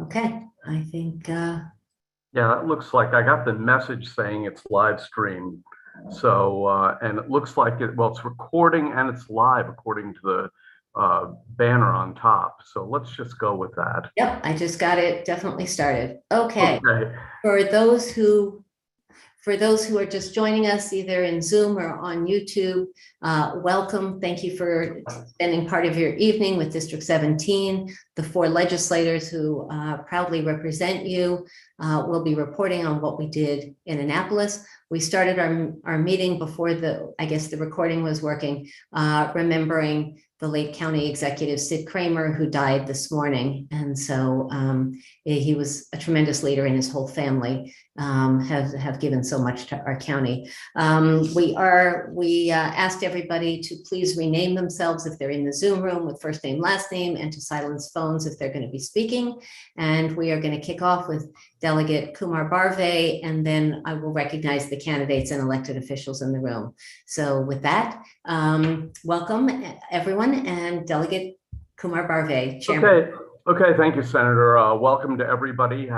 Okay, I think, Yeah, it looks like I got the message saying it's live streamed. So, and it looks like it's recording and it's live according to the banner on top. So let's just go with that. yep, I just got it definitely started. Okay, Okay. for those who For those who are just joining us either in Zoom or on YouTube, welcome. Thank you for spending part of your evening with District 17. The four legislators who proudly represent you will be reporting on what we did in Annapolis. We started our meeting before I guess the recording was working, remembering the late county executive Sid Kramer, who died this morning. And so he was a tremendous leader, and his whole family have given so much to our county. We asked everybody to please rename themselves if they're in the Zoom room with first name, last name, and to silence phones if they're going to be speaking. And we are going to kick off with Delegate Kumar Barve, and then I will recognize the candidates and elected officials in the room. So with that, welcome everyone, and Delegate Kumar Barve, Chairman. Okay, thank you, Senator. Welcome to everybody.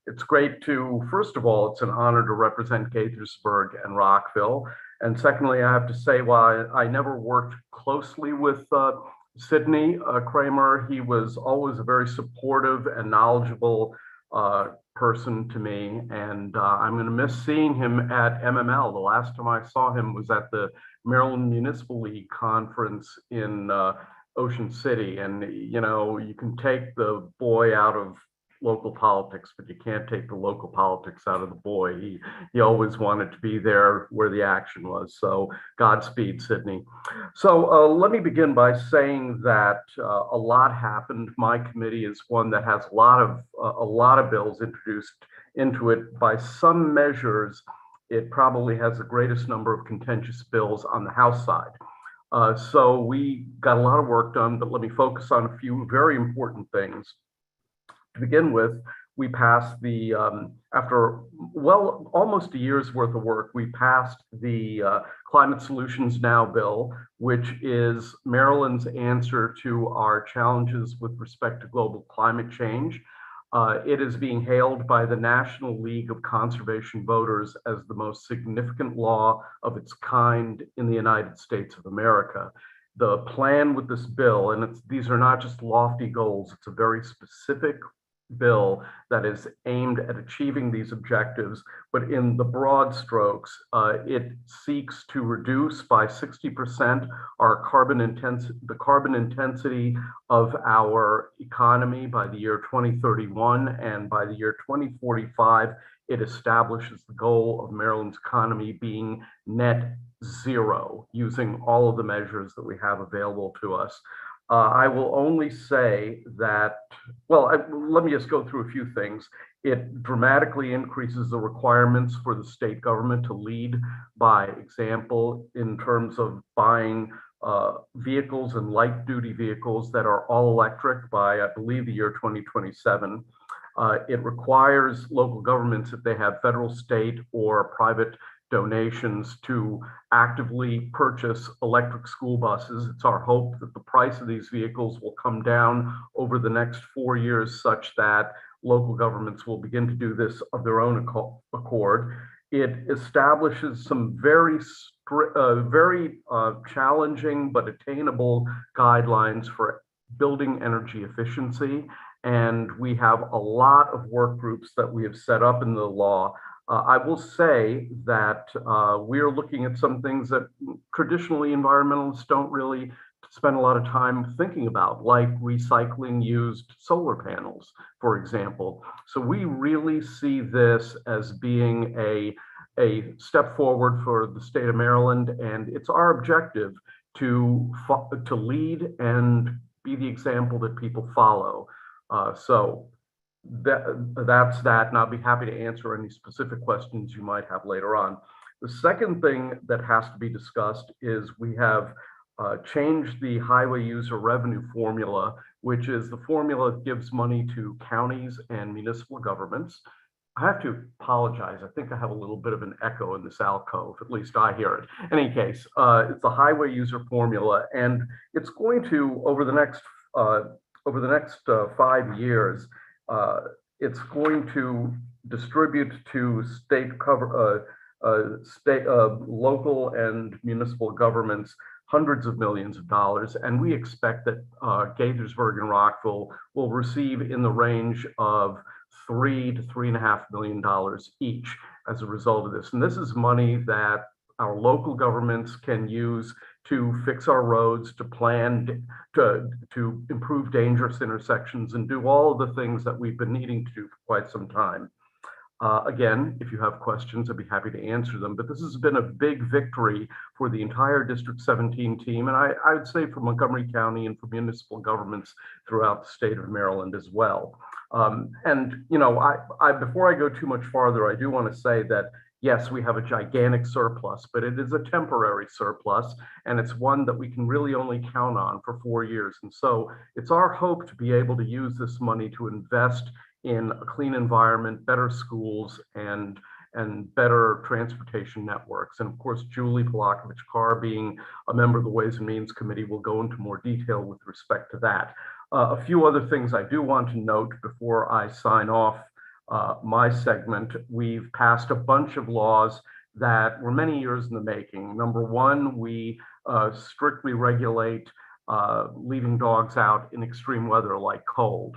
It's great first of all, it's an honor to represent Gaithersburg and Rockville. And secondly, I have to say, while I never worked closely with Sidney Kramer, he was always a very supportive and knowledgeable person to me. And I'm going to miss seeing him at MML. The last time I saw him was at the Maryland Municipal League conference in Ocean City. And, you know, you can take the boy out of local politics, but you can't take the local politics out of the boy. He always wanted to be there where the action was. So Godspeed, Sidney. So let me begin by saying that a lot happened. My committee is one that has a lot of bills introduced into it. By some measures, it probably has the greatest number of contentious bills on the House side. So we got a lot of work done, but let me focus on a few very important things. To begin with, we passed after almost a year's worth of work, we passed the Climate Solutions Now bill, which is Maryland's answer to our challenges with respect to global climate change. It is being hailed by the National League of Conservation Voters as the most significant law of its kind in the United States of America. The plan with this bill, and these are not just lofty goals, it's a very specific bill that is aimed at achieving these objectives, but in the broad strokes, it seeks to reduce by 60% the carbon intensity of our economy by the year 2031, and by the year 2045, it establishes the goal of Maryland's economy being net zero using all of the measures that we have available to us. I will only say that, let me just go through a few things. It dramatically increases the requirements for the state government to lead by example in terms of buying vehicles and light duty vehicles that are all electric by, I believe, the year 2027. It requires local governments, if they have federal, state, or private donations, to actively purchase electric school buses. It's our hope that the price of these vehicles will come down over the next 4 years such that local governments will begin to do this of their own accord. It establishes some very challenging but attainable guidelines for building energy efficiency. And we have a lot of work groups that we have set up in the law. I will say that we are looking at some things that traditionally environmentalists don't really spend a lot of time thinking about, like recycling used solar panels, for example. So we really see this as being a step forward for the state of Maryland, and it's our objective to lead and be the example that people follow. So that's that, and I'll be happy to answer any specific questions you might have later on. The second thing that has to be discussed is we have changed the highway user revenue formula, which is the formula that gives money to counties and municipal governments. I have to apologize. I think I have a little bit of an echo in this alcove, at least I hear it. In any case, it's the highway user formula, and it's going to, over the next 5 years, It's going to distribute to local and municipal governments hundreds of millions of dollars, and we expect that Gaithersburg and Rockville will receive in the range of $3 to $3.5 million each as a result of this. And this is money that our local governments can use to fix our roads, to plan, to improve dangerous intersections, and do all of the things that we've been needing to do for quite some time. Again, if you have questions, I'd be happy to answer them, but this has been a big victory for the entire District 17 team, and I would say for Montgomery County and for municipal governments throughout the state of Maryland as well. And, you know, before I go too much farther, I do want to say that yes, we have a gigantic surplus, but it is a temporary surplus, and it's one that we can really only count on for 4 years. And so it's our hope to be able to use this money to invest in a clean environment, better schools, and better transportation networks. And of course, Julie Palakovich Carr, being a member of the Ways and Means Committee, will go into more detail with respect to that. A few other things I do want to note before I sign off my segment. We've passed a bunch of laws that were many years in the making. Number one, we strictly regulate leaving dogs out in extreme weather like cold.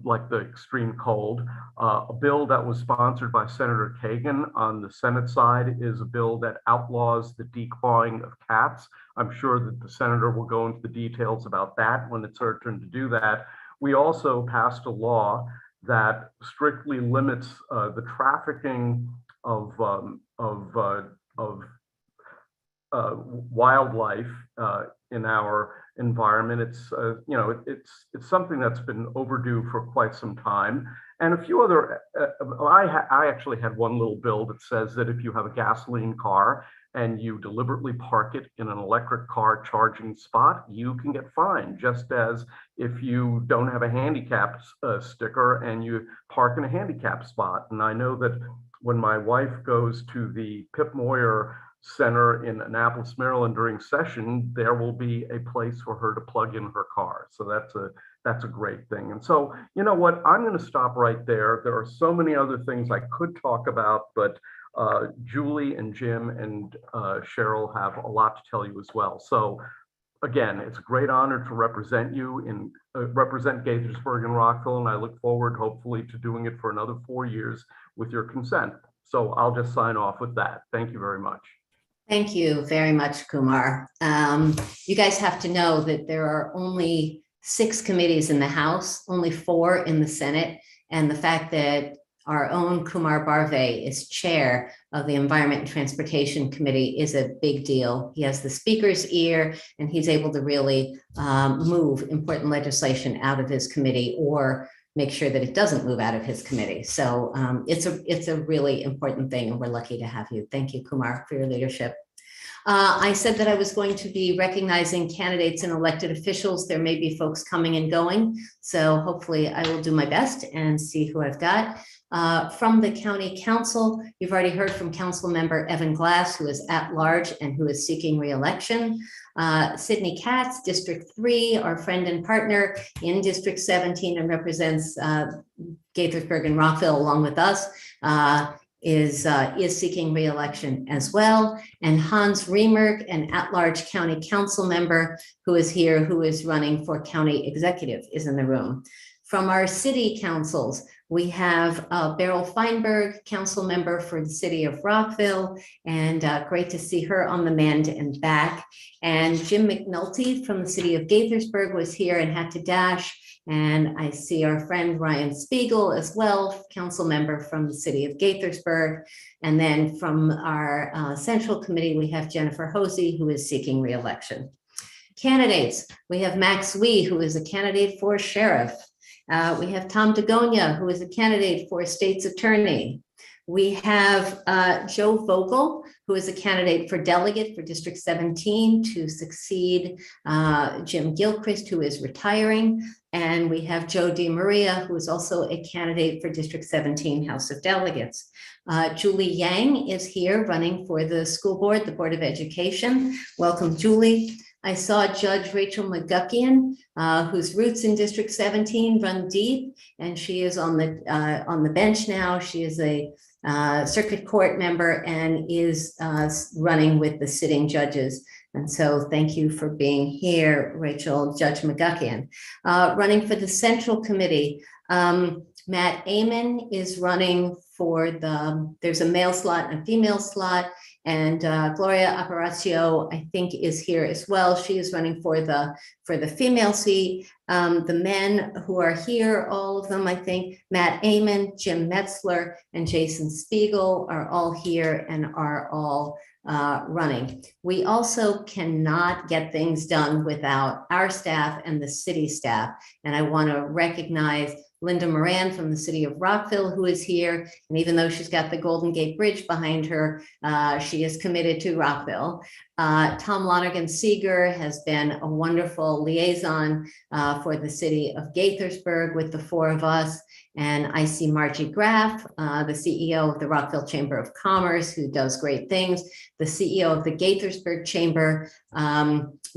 Like the extreme cold. A bill that was sponsored by Senator Kagan on the Senate side is a bill that outlaws the declawing of cats. I'm sure that the senator will go into the details about that when it's her turn to do that. We also passed a law that strictly limits the trafficking of wildlife in our environment. It's you know, it's something that's been overdue for quite some time. And a few other, I actually had one little bill that says that if you have a gasoline car and you deliberately park it in an electric car charging spot, you can get fined, just as if you don't have a handicap sticker and you park in a handicap spot. And I know that when my wife goes to the Pip Moyer Center in Annapolis, Maryland during session, there will be a place for her to plug in her car. So that's a great thing. And so, you know what, I'm going to stop right there. There are so many other things I could talk about, but Julie and Jim and Cheryl have a lot to tell you as well. So again, it's a great honor to represent you and represent Gaithersburg and Rockville, and I look forward hopefully to doing it for another 4 years with your consent. So I'll just sign off with that. Thank you very much. Thank you very much, Kumar. You guys have to know that there are only 6 committees in the House, only 4 in the Senate, and the fact that our own Kumar Barve is chair of the Environment and Transportation Committee is a big deal. He has the speaker's ear, and he's able to really move important legislation out of his committee or make sure that it doesn't move out of his committee. So it's a really important thing, and we're lucky to have you. Thank you, Kumar, for your leadership. I said that I was going to be recognizing candidates and elected officials. There may be folks coming and going, so hopefully I will do my best and see who I've got. From the County Council, you've already heard from Council Member Evan Glass, who is at large and who is seeking re-election. Sydney Katz, District 3, our friend and partner in District 17 and represents Gaithersburg and Rockville along with us, is seeking re-election as well. And Hans Remerk, an at-large county council member who is here, who is running for county executive, is in the room. From our city councils, we have Beryl Feinberg, council member for the city of Rockville, and great to see her on the mend and back. And Jim McNulty from the city of Gaithersburg was here and had to dash. And I see our friend Ryan Spiegel as well, council member from the city of Gaithersburg. And then from our central committee, we have Jennifer Hosey, who is seeking re-election. Candidates, we have Max Wee, who is a candidate for sheriff. We have Tom DeGonia, who is a candidate for state's attorney. We have Joe Vogel, who is a candidate for delegate for District 17 to succeed Jim Gilchrist, who is retiring. And we have Joe DiMaria, who is also a candidate for District 17 House of Delegates. Julie Yang is here running for the school board, the Board of Education. Welcome, Julie. I saw Judge Rachel McGuckian, whose roots in District 17 run deep, and she is on the bench now. She is a circuit court member and is running with the sitting judges. And so thank you for being here, Rachel. Judge McGuckian. Running for the Central Committee, Matt Amon is running for there's a male slot and a female slot, and Gloria Aparicio, I think, is here as well. She is running for the female seat. The men who are here, all of them, I think, Matt Amon, Jim Metzler, and Jason Spiegel are all here and are all running. We also cannot get things done without our staff and the city staff. And I want to recognize Linda Moran from the city of Rockville, who is here. And even though she's got the Golden Gate Bridge behind her, she is committed to Rockville. Tom Lonergan Seeger has been a wonderful liaison for the city of Gaithersburg with the four of us. And I see Margie Graff, the CEO of the Rockville Chamber of Commerce, who does great things. The CEO of the Gaithersburg Chamber,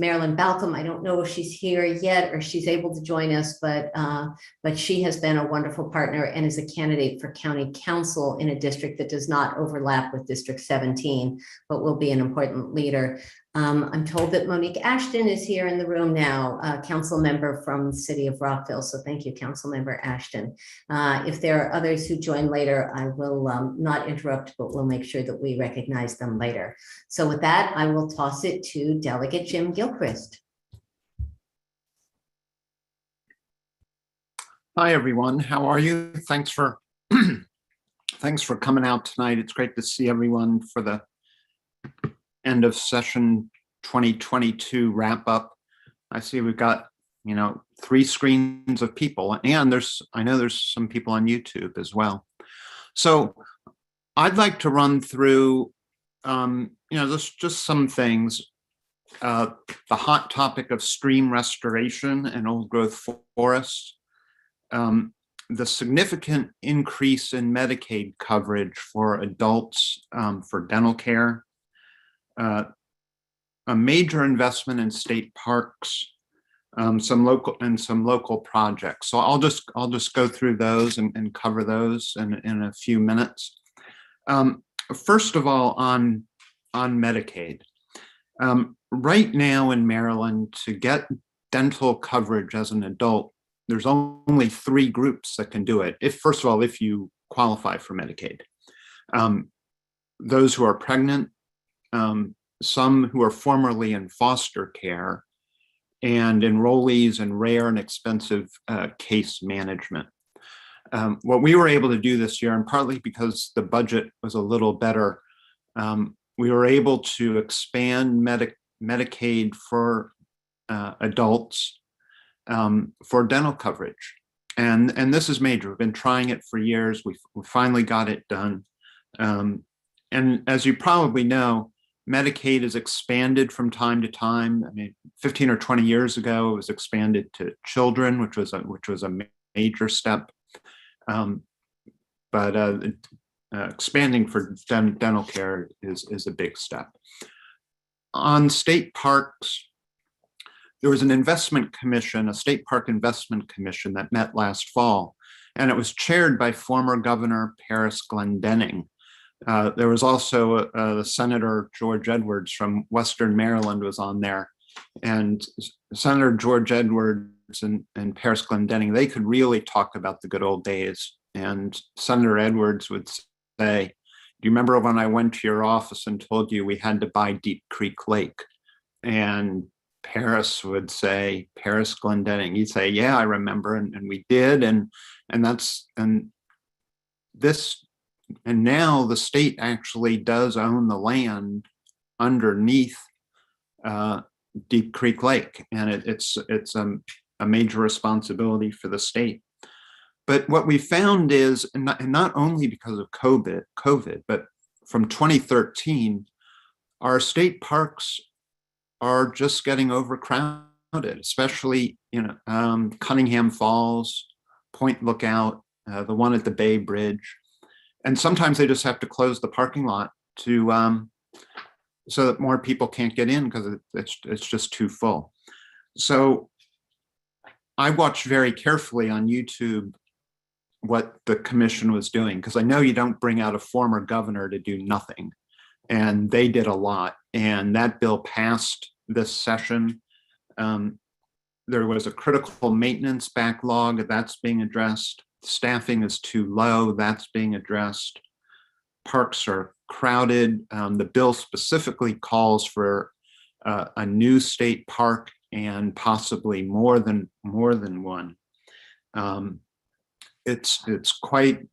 Marilyn Balcom. I don't know if she's here yet or she's able to join us, but she has been a wonderful partner and is a candidate for county council in a district that does not overlap with District 17, but will be an important leader. I'm told that Monique Ashton is here in the room now, council member from the city of Rockville. So thank you, council member Ashton. If there are others who join later, I will not interrupt, but we'll make sure that we recognize them later. So with that, I will toss it to Delegate Jim Gilchrist. Hi, everyone. How are you? Thanks for thanks for coming out tonight. It's great to see everyone for the end of session 2022 wrap up. I see we've got, 3 screens of people, and I know there's some people on YouTube as well. So I'd like to run through, just some things. The hot topic of stream restoration and old growth forests. The significant increase in Medicaid coverage for adults for dental care, a major investment in state parks, some local projects. So I'll just go through those and cover those in a few minutes. First of all, on Medicaid, right now in Maryland, to get dental coverage as an adult, there's only 3 groups that can do it. First of all, if you qualify for Medicaid, those who are pregnant, some who are formerly in foster care, and enrollees in rare and expensive case management. What we were able to do this year, and partly because the budget was a little better, we were able to expand Medicaid for adults for dental coverage. And this is major. We've been trying it for years. We finally got it done. And as you probably know, Medicaid is expanded from time to time. I mean, 15 or 20 years ago, it was expanded to children, which was a major step. But expanding for dental care is a big step. On state parks, there was an investment commission, a state park investment commission that met last fall, and it was chaired by former Governor Paris Glendening. There was also Senator George Edwards from Western Maryland was on there, and Senator George Edwards and Paris Glendening, they could really talk about the good old days. And Senator Edwards would say, "Do you remember when I went to your office and told you we had to buy Deep Creek Lake?" And Paris would say, Paris Glendening, he'd say, "Yeah, I remember, and we did, and now the state actually does own the land underneath Deep Creek Lake, and it's a major responsibility for the state." But what we found is, and not only because of COVID, but from 2013, our state parks are just getting overcrowded, especially Cunningham Falls, Point Lookout, the one at the Bay Bridge. And sometimes they just have to close the parking lot to so that more people can't get in because it's just too full. So I watched very carefully on YouTube what the commission was doing, because I know you don't bring out a former governor to do nothing. And they did a lot. And that bill passed this session. There was a critical maintenance backlog that's being addressed. Staffing is too low, that's being addressed. Parks are crowded. The bill specifically calls for a new state park and possibly more than one. It's quite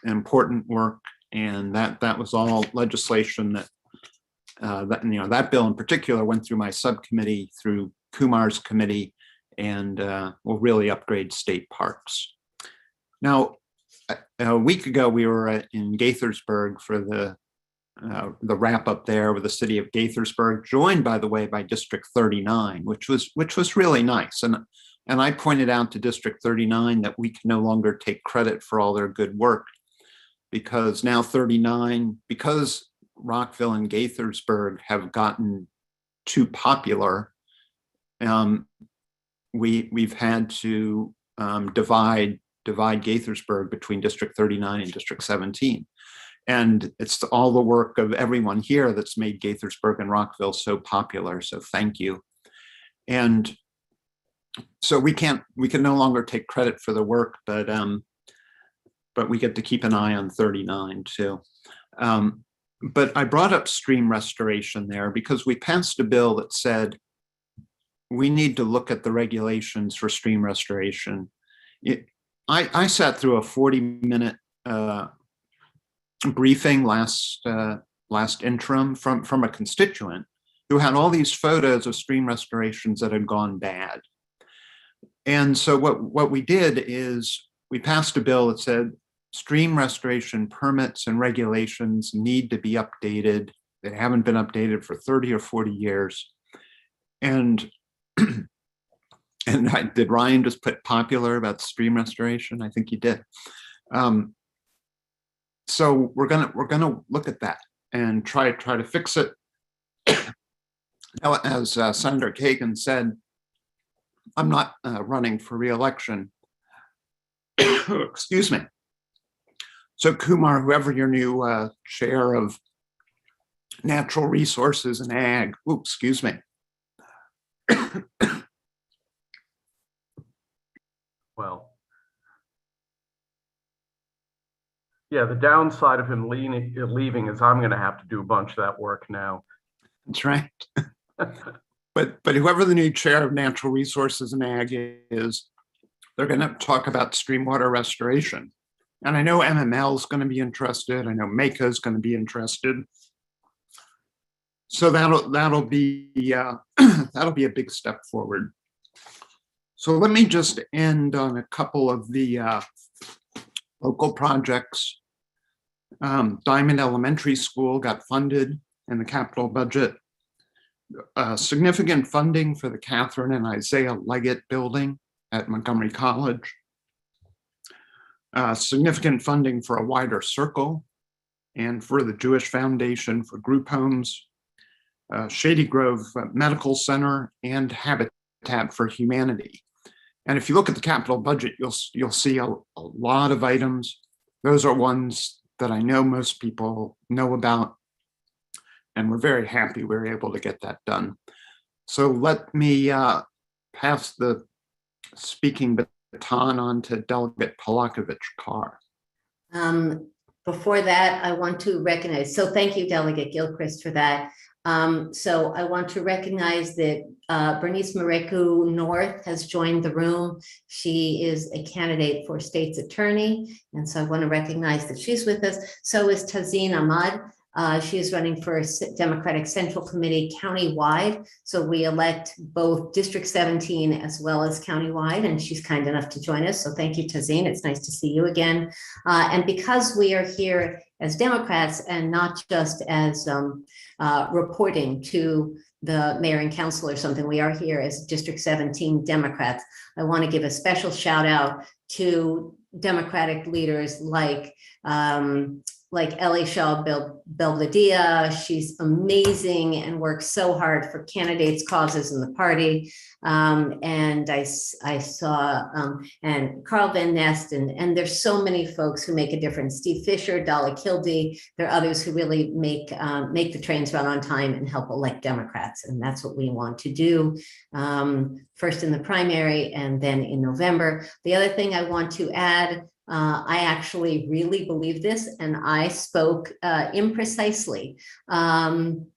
important work, and that was all legislation that that bill in particular went through my subcommittee, through Kumar's committee, and will really upgrade state parks. Now, a week ago we were in Gaithersburg for the wrap up there with the city of Gaithersburg, joined, by the way, by District 39, which was really nice. And I pointed out to District 39 that we can no longer take credit for all their good work, because now 39, because Rockville and Gaithersburg have gotten too popular, we've had to divide Gaithersburg between District 39 and District 17. And it's all the work of everyone here that's made Gaithersburg and Rockville so popular. So thank you. And so we can no longer take credit for the work, but we get to keep an eye on 39 too. But I brought up stream restoration there because we passed a bill that said we need to look at the regulations for stream restoration. I sat through a 40-minute briefing last interim from a constituent who had all these photos of stream restorations that had gone bad. And so what we did is we passed a bill that said stream restoration permits and regulations need to be updated. They haven't been updated for 30 or 40 years. And did Ryan just put popular about stream restoration? I think he did. So we're gonna look at that and try to fix it. Now, as Senator Kagan said, I'm not running for re-election. Excuse me. So Kumar, whoever your new chair of natural resources and ag, excuse me. Well, yeah, the downside of him leaving is I'm going to have to do a bunch of that work now. That's right. But whoever the new chair of natural resources and ag is, they're going to talk about stream water restoration. And I know MML is going to be interested. I know MECA is going to be interested. So that'll be a big step forward. So let me just end on a couple of the local projects. Diamond Elementary School got funded in the capital budget. Significant funding for the Catherine and Isaiah Leggett building at Montgomery College. Significant funding for a wider circle and for the Jewish Foundation for group homes, Shady Grove Medical Center, and Habitat for Humanity. And if you look at the capital budget, you'll see a lot of items. Those are ones that I know most people know about, and we're very happy we were able to get that done. So let me pass the speaking baton on to Delegate Palakovich Carr. Before that, I want to recognize, so thank you, Delegate Gilchrist, for that. So I want to recognize that Bernice Mareku North has joined the room. She is a candidate for state's attorney, and so I want to recognize that she's with us. So is Tazeen Ahmad. She is running for Democratic Central Committee countywide. So we elect both District 17 as well as countywide, and she's kind enough to join us. So thank you, Tazeen. It's nice to see you again. And because we are here as Democrats and not just as reporting to the mayor and council or something, we are here as District 17 Democrats. I want to give a special shout out to Democratic leaders like like Ellie Shaw Belvedere. She's amazing and works so hard for candidates, causes, in the party. And I saw, and Carl Van Nest, and there's so many folks who make a difference. Steve Fisher, Dolly Kildee, there are others who really make the trains run on time and help elect Democrats. And that's what we want to do, first in the primary and then in November. The other thing I want to add, I actually really believe this, and I spoke imprecisely.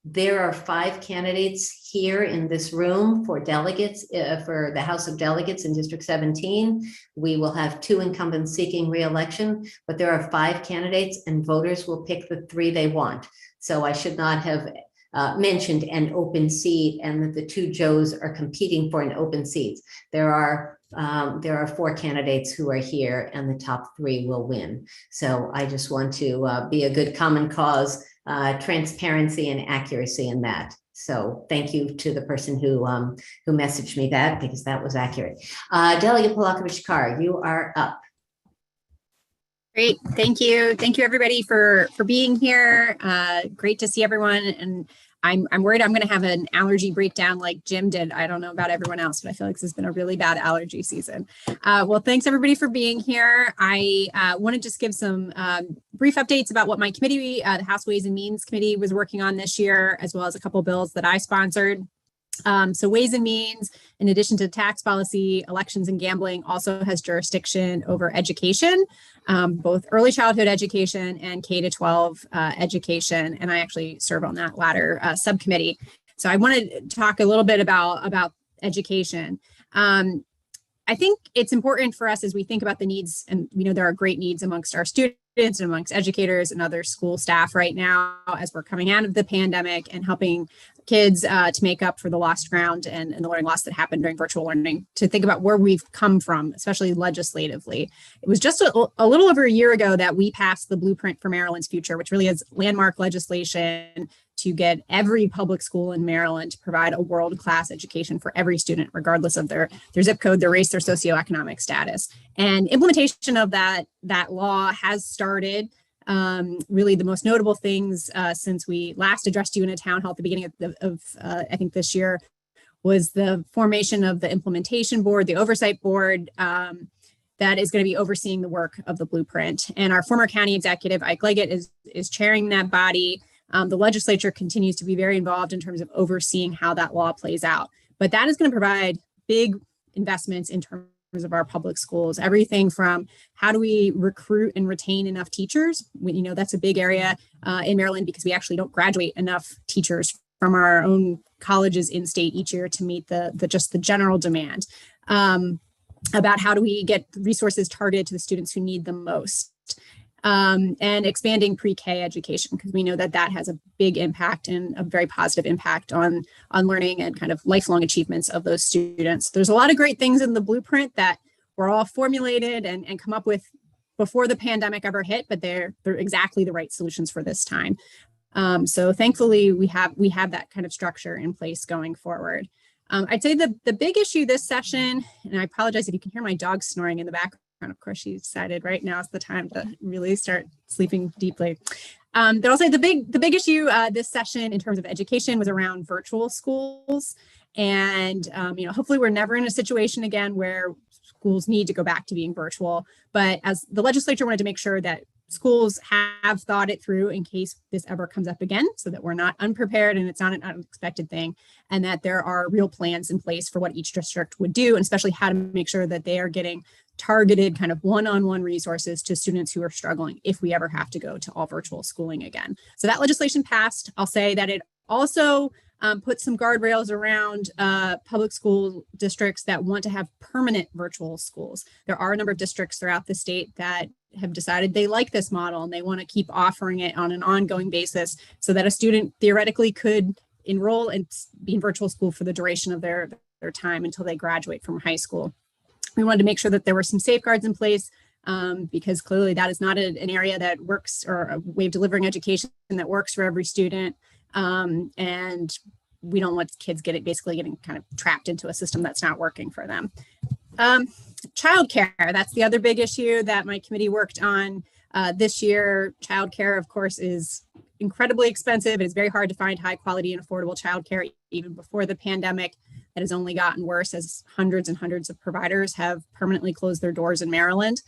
There are 5 candidates here in this room for delegates, for the House of Delegates in District 17. We will have 2 incumbents seeking re-election, but there are 5 candidates, and voters will pick the 3 they want. So I should not have mentioned an open seat and that the 2 Joes are competing for an open seat. There are 4 candidates who are here, and the top 3 will win. So I just want to be a good common cause, transparency and accuracy in that. So thank you to the person who messaged me that, because that was accurate. Delegate Palakovich Carr, you are up. Great, thank you. Thank you everybody for being here. Great to see everyone. And I'm worried I'm going to have an allergy breakdown like Jim did. I don't know about everyone else, but I feel like this has been a really bad allergy season. Well, thanks everybody for being here. I want to just give some brief updates about what my committee, the House Ways and Means Committee, was working on this year, as well as a couple bills that I sponsored. So Ways and Means, in addition to tax policy, elections, and gambling, also has jurisdiction over education, both early childhood education and K-12 education. And I actually serve on that latter subcommittee. So I want to talk a little bit about education. I think it's important for us as we think about the needs, and we know there are great needs amongst our students and amongst educators and other school staff right now as we're coming out of the pandemic and helping kids to make up for the lost ground and the learning loss that happened during virtual learning, to think about where we've come from, especially legislatively. It was just a little over a year ago that we passed the Blueprint for Maryland's Future, which really is landmark legislation to get every public school in Maryland to provide a world-class education for every student, regardless of their zip code, their race, their socioeconomic status. And implementation of that law has started. Really the most notable things since we last addressed you in a town hall at the beginning of I think this year, was the formation of the implementation board, the oversight board, that is going to be overseeing the work of the blueprint. And our former county executive, Ike Leggett, is chairing that body. The legislature continues to be very involved in terms of overseeing how that law plays out. But that is going to provide big investments in terms of our public schools, everything from how do we recruit and retain enough teachers? That's a big area in Maryland, because we actually don't graduate enough teachers from our own colleges in state each year to meet the general demand. About how do we get resources targeted to the students who need them most. And expanding pre-K education, because we know that has a big impact and a very positive impact on learning and kind of lifelong achievements of those students. There's a lot of great things in the blueprint that were all formulated and come up with before the pandemic ever hit, but they're exactly the right solutions for this time. So thankfully we have that kind of structure in place going forward. I'd say the big issue this session, and I apologize if you can hear my dog snoring in the background. Of course, she decided right now is the time to really start sleeping deeply. But I'll say the big issue this session in terms of education was around virtual schools. And, hopefully we're never in a situation again where schools need to go back to being virtual. But as the legislature wanted to make sure that schools have thought it through in case this ever comes up again, so that we're not unprepared and it's not an unexpected thing, and that there are real plans in place for what each district would do, and especially how to make sure that they are getting targeted kind of one-on-one resources to students who are struggling if we ever have to go to all virtual schooling again. So that legislation passed. I'll say that it also put some guardrails around public school districts that want to have permanent virtual schools. There are a number of districts throughout the state that have decided they like this model and they want to keep offering it on an ongoing basis, so that a student theoretically could enroll and be in virtual school for the duration of their time until they graduate from high school. We wanted to make sure that there were some safeguards in place, because clearly that is not an area that works, or a way of delivering education that works for every student. And we don't want kids getting kind of trapped into a system that's not working for them. childcare, that's the other big issue that my committee worked on this year. Childcare, of course, is incredibly expensive. It is very hard to find high quality and affordable childcare even before the pandemic. That has only gotten worse as hundreds and hundreds of providers have permanently closed their doors in Maryland.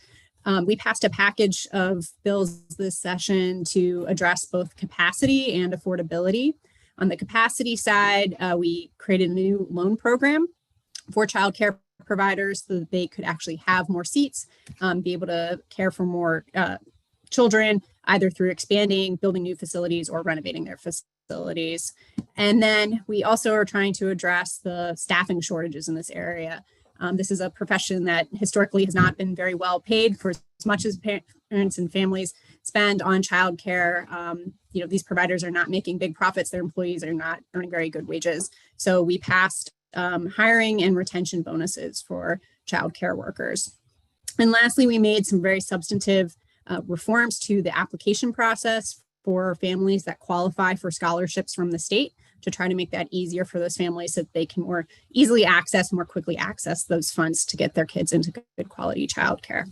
We passed a package of bills this session to address both capacity and affordability. On the capacity side, we created a new loan program for childcare providers so that they could actually have more seats, be able to care for more children, either through expanding, building new facilities, or renovating their facilities. And then we also are trying to address the staffing shortages in this area. This is a profession that historically has not been very well paid for as much as parents and families spend on childcare. These providers are not making big profits. Their employees are not earning very good wages. So we passed hiring and retention bonuses for childcare workers. And lastly, we made some very substantive reforms to the application process for families that qualify for scholarships from the state to try to make that easier for those families so that they can more easily access, more quickly access those funds to get their kids into good quality childcare.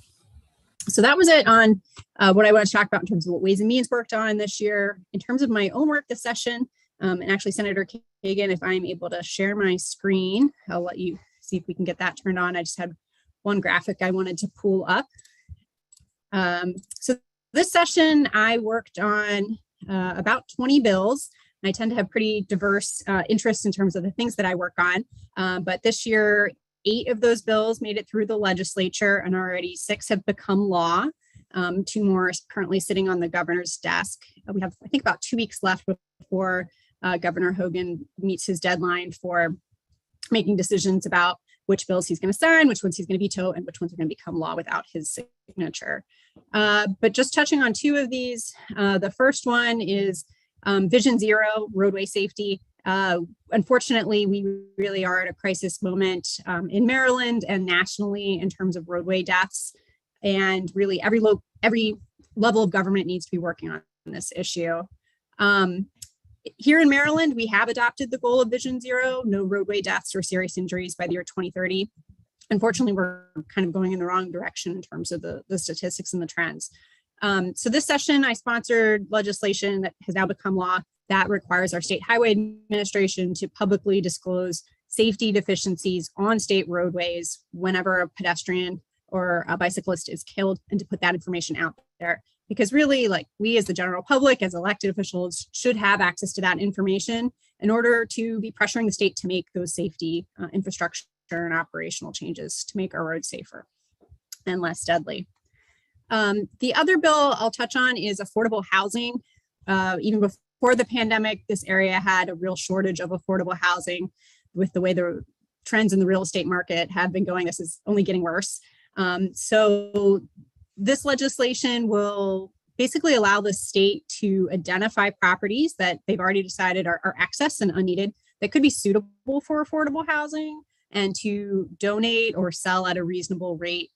So that was it on what I want to talk about in terms of what Ways and Means worked on this year. In terms of my own work this session, and actually Senator Kagan, if I'm able to share my screen, I'll let you see if we can get that turned on. I just had one graphic I wanted to pull up. So this session, I worked on about 20 bills. I tend to have pretty diverse interests in terms of the things that I work on. But this year, 8 of those bills made it through the legislature, and already 6 have become law. 2 more are currently sitting on the governor's desk. We have, I think, about 2 weeks left before Governor Hogan meets his deadline for making decisions about which bills he's going to sign, which ones he's going to veto, and which ones are going to become law without his signature. But just touching on 2 of these, the first one is Vision Zero, roadway safety. Unfortunately, we really are at a crisis moment in Maryland and nationally in terms of roadway deaths. And really every level of government needs to be working on this issue. Here in Maryland, we have adopted the goal of Vision Zero, no roadway deaths or serious injuries by the year 2030. Unfortunately, we're kind of going in the wrong direction in terms of the statistics and the trends. So this session, I sponsored legislation that has now become law that requires our state highway administration to publicly disclose safety deficiencies on state roadways whenever a pedestrian or a bicyclist is killed, and to put that information out there. Because really, like, we as the general public, as elected officials, should have access to that information in order to be pressuring the state to make those safety infrastructure and operational changes to make our roads safer and less deadly. The other bill I'll touch on is affordable housing. Even before the pandemic, this area had a real shortage of affordable housing. With the way the trends in the real estate market have been going, this is only getting worse. So this legislation will basically allow the state to identify properties that they've already decided are excess and unneeded that could be suitable for affordable housing, and to donate or sell at a reasonable rate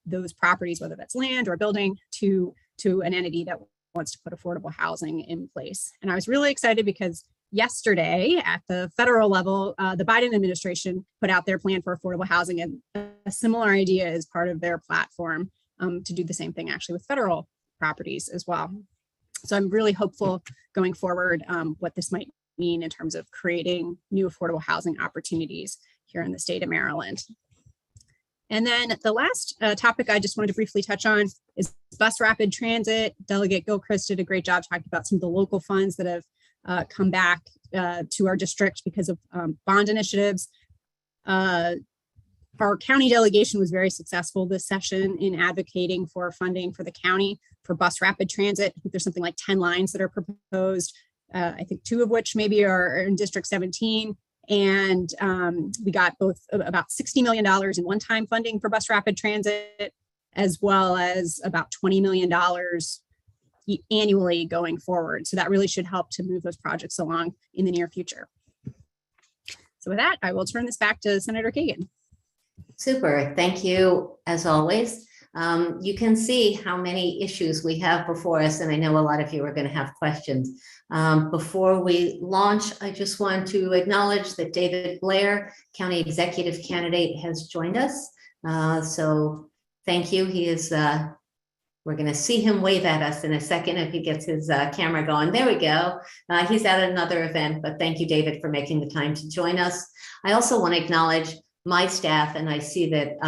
those properties, whether that's land or a building, to an entity that wants to put affordable housing in place. And I was really excited because yesterday at the federal level, the Biden administration put out their plan for affordable housing, and a similar idea is part of their platform to do the same thing actually with federal properties as well. So I'm really hopeful going forward what this might mean in terms of creating new affordable housing opportunities here in the state of Maryland. And then the last topic I just wanted to briefly touch on is bus rapid transit. Delegate Gilchrist did a great job talking about some of the local funds that have come back to our district because of bond initiatives. Our county delegation was very successful this session in advocating for funding for the county for bus rapid transit. I think there's something like 10 lines that are proposed. I think 2 of which maybe are in District 17. And we got both about $60 million in one-time funding for bus rapid transit, as well as about $20 million annually going forward. So that really should help to move those projects along in the near future. So with that, I will turn this back to Senator Kagan. Super. Thank you, as always. You can see how many issues we have before us, and I know a lot of you are going to have questions. Before we launch, I just want to acknowledge that David Blair, County Executive Candidate, has joined us. So thank you. He is, we're going to see him wave at us in a second if he gets his camera going. There we go. He's at another event, but thank you, David, for making the time to join us. I also want to acknowledge my staff, and I see that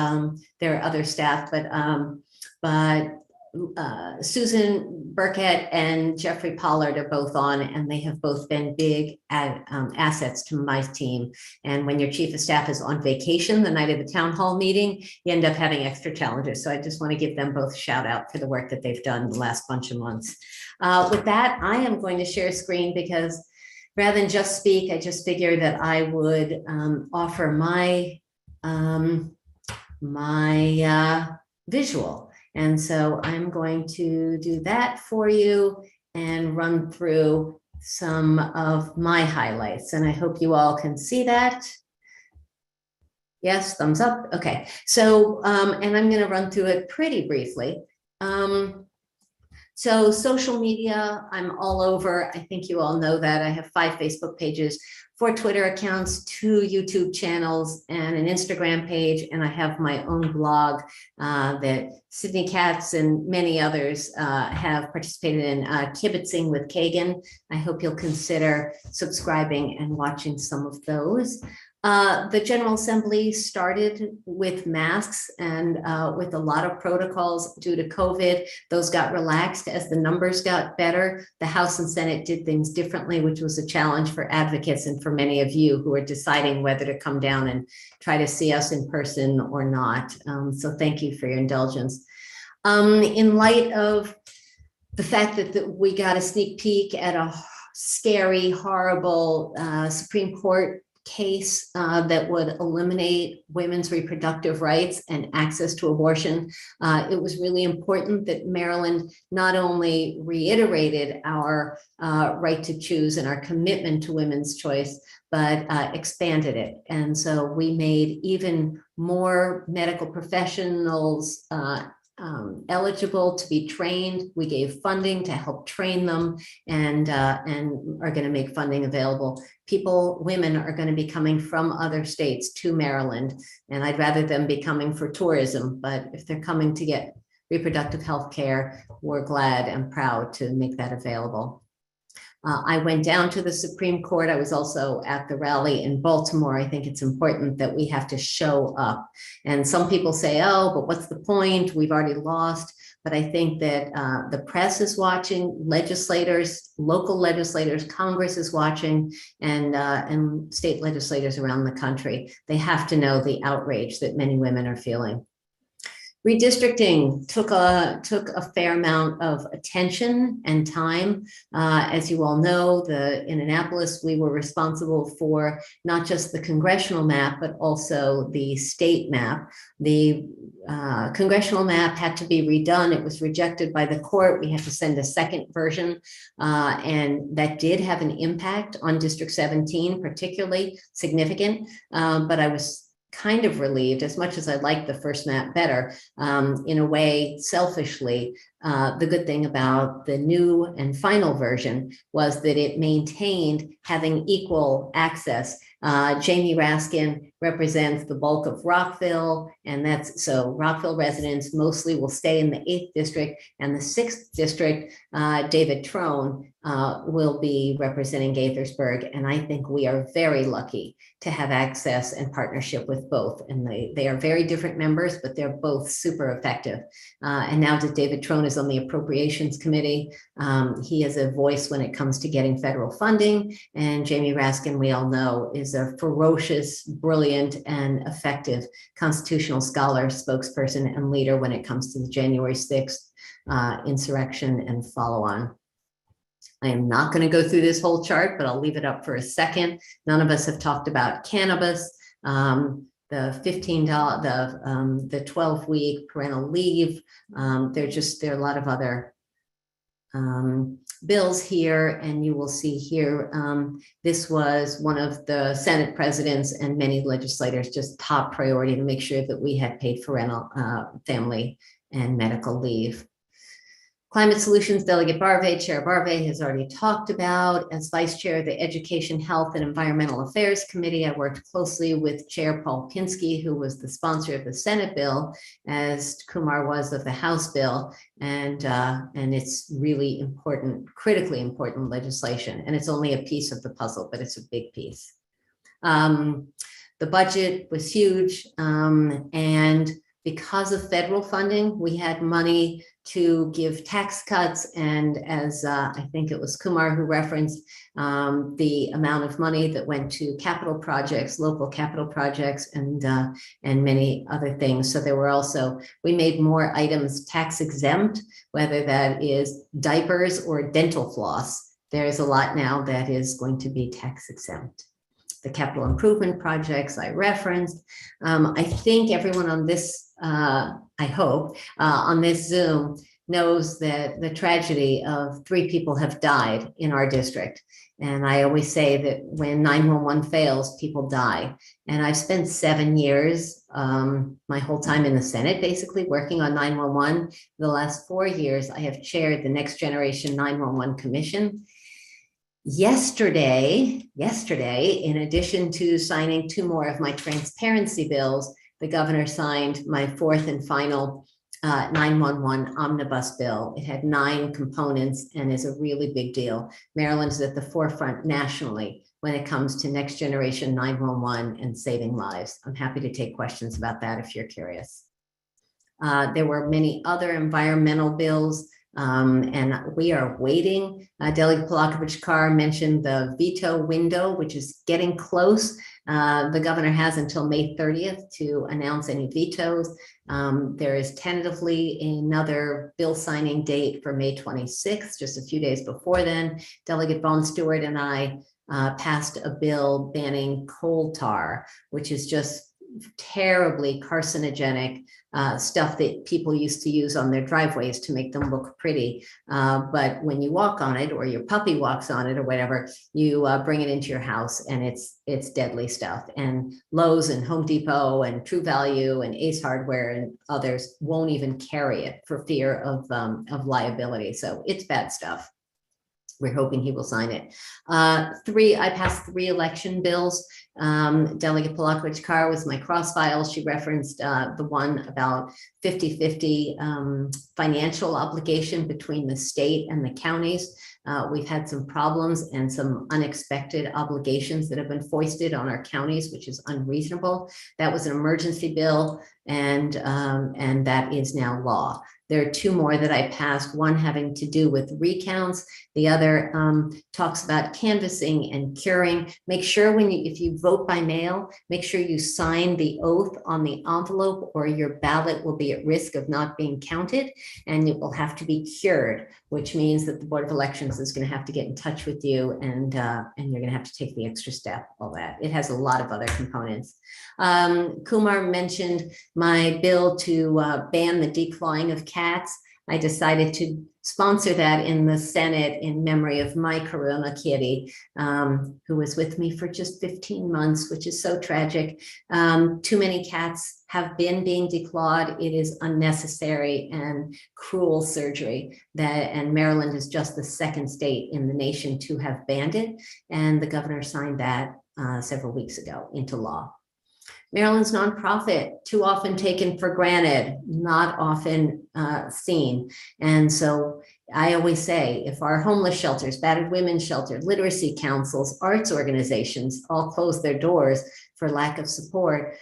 there are other staff, but Susan Burkett and Jeffrey Pollard are both on, and they have both been big assets to my team. And when your chief of staff is on vacation the night of the town hall meeting, you end up having extra challenges. So I just want to give them both a shout out for the work that they've done the last bunch of months. With that, I am going to share a screen because rather than just speak, I just figured that I would offer my visual. And so I'm going to do that for you and run through some of my highlights. And I hope you all can see that. Yes, thumbs up. Okay. So, and I'm going to run through it pretty briefly. So social media, I'm all over. I think you all know that. I have 5 Facebook pages, 4 Twitter accounts, 2 YouTube channels, and an Instagram page. And I have my own blog that Sydney Katz and many others have participated in, Kibitzing with Kagan. I hope you'll consider subscribing and watching some of those. The General Assembly started with masks and with a lot of protocols due to COVID. Those got relaxed as the numbers got better. The House and Senate did things differently, which was a challenge for advocates and for many of you who are deciding whether to come down and try to see us in person or not. So thank you for your indulgence. In light of the fact that we got a sneak peek at a scary, horrible Supreme Court case that would eliminate women's reproductive rights and access to abortion. It was really important that Maryland not only reiterated our right to choose and our commitment to women's choice, but expanded it. And so we made even more medical professionals eligible to be trained. We gave funding to help train them and are going to make funding available. Women are going to be coming from other states to Maryland, and I'd rather them be coming for tourism, but if they're coming to get reproductive health care, we're glad and proud to make that available. I went down to the Supreme Court. I was also at the rally in Baltimore. I think it's important that we have to show up. And some people say, oh, but what's the point? We've already lost. But I think that the press is watching, legislators, local legislators, Congress is watching, and state legislators around the country. They have to know the outrage that many women are feeling. Redistricting took a fair amount of attention and time. As you all know, in Annapolis, we were responsible for not just the congressional map, but also the state map. The congressional map had to be redone. It was rejected by the court. We had to send a second version, and that did have an impact on District 17, particularly significant, but I was kind of relieved, as much as I liked the first map better, in a way, selfishly. The good thing about the new and final version was that it maintained having equal access. Jamie Raskin represents the bulk of Rockville, and so Rockville residents mostly will stay in the 8th district, and the 6th district, David Trone will be representing Gaithersburg, and I think we are very lucky to have access and partnership with both, and they are very different members, but they're both super effective. And now that David Trone is on the Appropriations Committee, he is a voice when it comes to getting federal funding, and Jamie Raskin, we all know, is a ferocious, brilliant, and effective constitutional scholar, spokesperson, and leader when it comes to the January 6th insurrection and follow on. I am not going to go through this whole chart, but I'll leave it up for a second. None of us have talked about cannabis, the $15, the 12-week parental leave. There are a lot of other bills here, and you will see here, this was one of the Senate presidents and many legislators' just top priority to make sure that we had paid parental, family, and medical leave. Climate Solutions Delegate Barve, Chair Barve has already talked about. As Vice Chair of the Education, Health, and Environmental Affairs Committee, I worked closely with Chair Paul Pinsky, who was the sponsor of the Senate bill, as Kumar was of the House bill. And it's really important, critically important legislation. And it's only a piece of the puzzle, but it's a big piece. The budget was huge. And because of federal funding, we had money to give tax cuts. And as I think it was Kumar who referenced the amount of money that went to capital projects, local capital projects, and many other things. So there were also, we made more items tax exempt, whether that is diapers or dental floss. There's a lot now that is going to be tax exempt. The capital improvement projects I referenced. I think everyone on this, I hope, on this Zoom knows that the tragedy of 3 people have died in our district. And I always say that when 911 fails, people die. And I've spent 7 years, my whole time in the Senate, basically working on 911. The last 4 years, I have chaired the Next Generation 911 Commission. Yesterday, in addition to signing 2 more of my transparency bills, the governor signed my 4th and final 911 omnibus bill. It had 9 components and is a really big deal. Maryland is at the forefront nationally when it comes to next generation 911 and saving lives. I'm happy to take questions about that if you're curious. There were many other environmental bills. And we are waiting. Delegate Palakovich Carr mentioned the veto window, which is getting close. The governor has until May 30th to announce any vetoes. There is tentatively another bill signing date for May 26th, just a few days before then. Delegate Vaughn Stewart and I passed a bill banning coal tar, which is just terribly carcinogenic stuff that people used to use on their driveways to make them look pretty. But when you walk on it, or your puppy walks on it or whatever, you bring it into your house and it's deadly stuff. And Lowe's and Home Depot and True Value and Ace Hardware and others won't even carry it for fear of liability. So it's bad stuff. We're hoping he will sign it. I passed 3 election bills. Delegate Palakovich Carr was my cross file. She referenced the one about 50-50 financial obligation between the state and the counties. We've had some problems and some unexpected obligations that have been foisted on our counties, which is unreasonable. That was an emergency bill, and that is now law. There are 2 more that I passed, one having to do with recounts. The other talks about canvassing and curing. Make sure if you vote by mail, make sure you sign the oath on the envelope or your ballot will be at risk of not being counted, and it will have to be cured, which means that the Board of Elections is going to have to get in touch with you, and you're going to have to take the extra step, all that. It has a lot of other components. Kumar mentioned my bill to ban the declawing of cats. I decided to sponsor that in the Senate in memory of my Corona kitty, who was with me for just 15 months, which is so tragic. Too many cats have been being declawed. It is unnecessary and cruel surgery. And Maryland is just the 2nd state in the nation to have banned it. And the governor signed that several weeks ago into law. Maryland's nonprofit, too often taken for granted, not often seen. And so I always say, if our homeless shelters, battered women's shelter, literacy councils, arts organizations all close their doors for lack of support,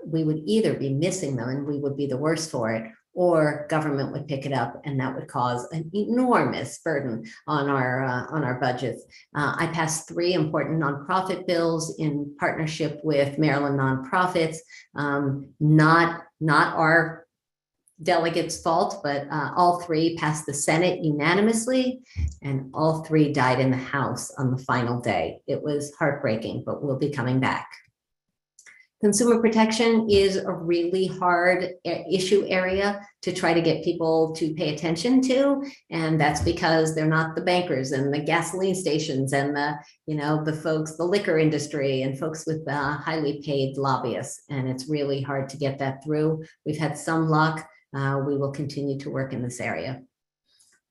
we would either be missing them and we would be the worst for it, or government would pick it up and that would cause an enormous burden on our budgets. I passed 3 important nonprofit bills in partnership with Maryland nonprofits, not our delegates' fault, but all 3 passed the Senate unanimously, and all 3 died in the House on the final day. It was heartbreaking, but we'll be coming back. Consumer protection is a really hard issue area to try to get people to pay attention to. And that's because they're not the bankers and the gasoline stations and the folks, the liquor industry and folks with highly paid lobbyists. And it's really hard to get that through. We've had some luck. We will continue to work in this area.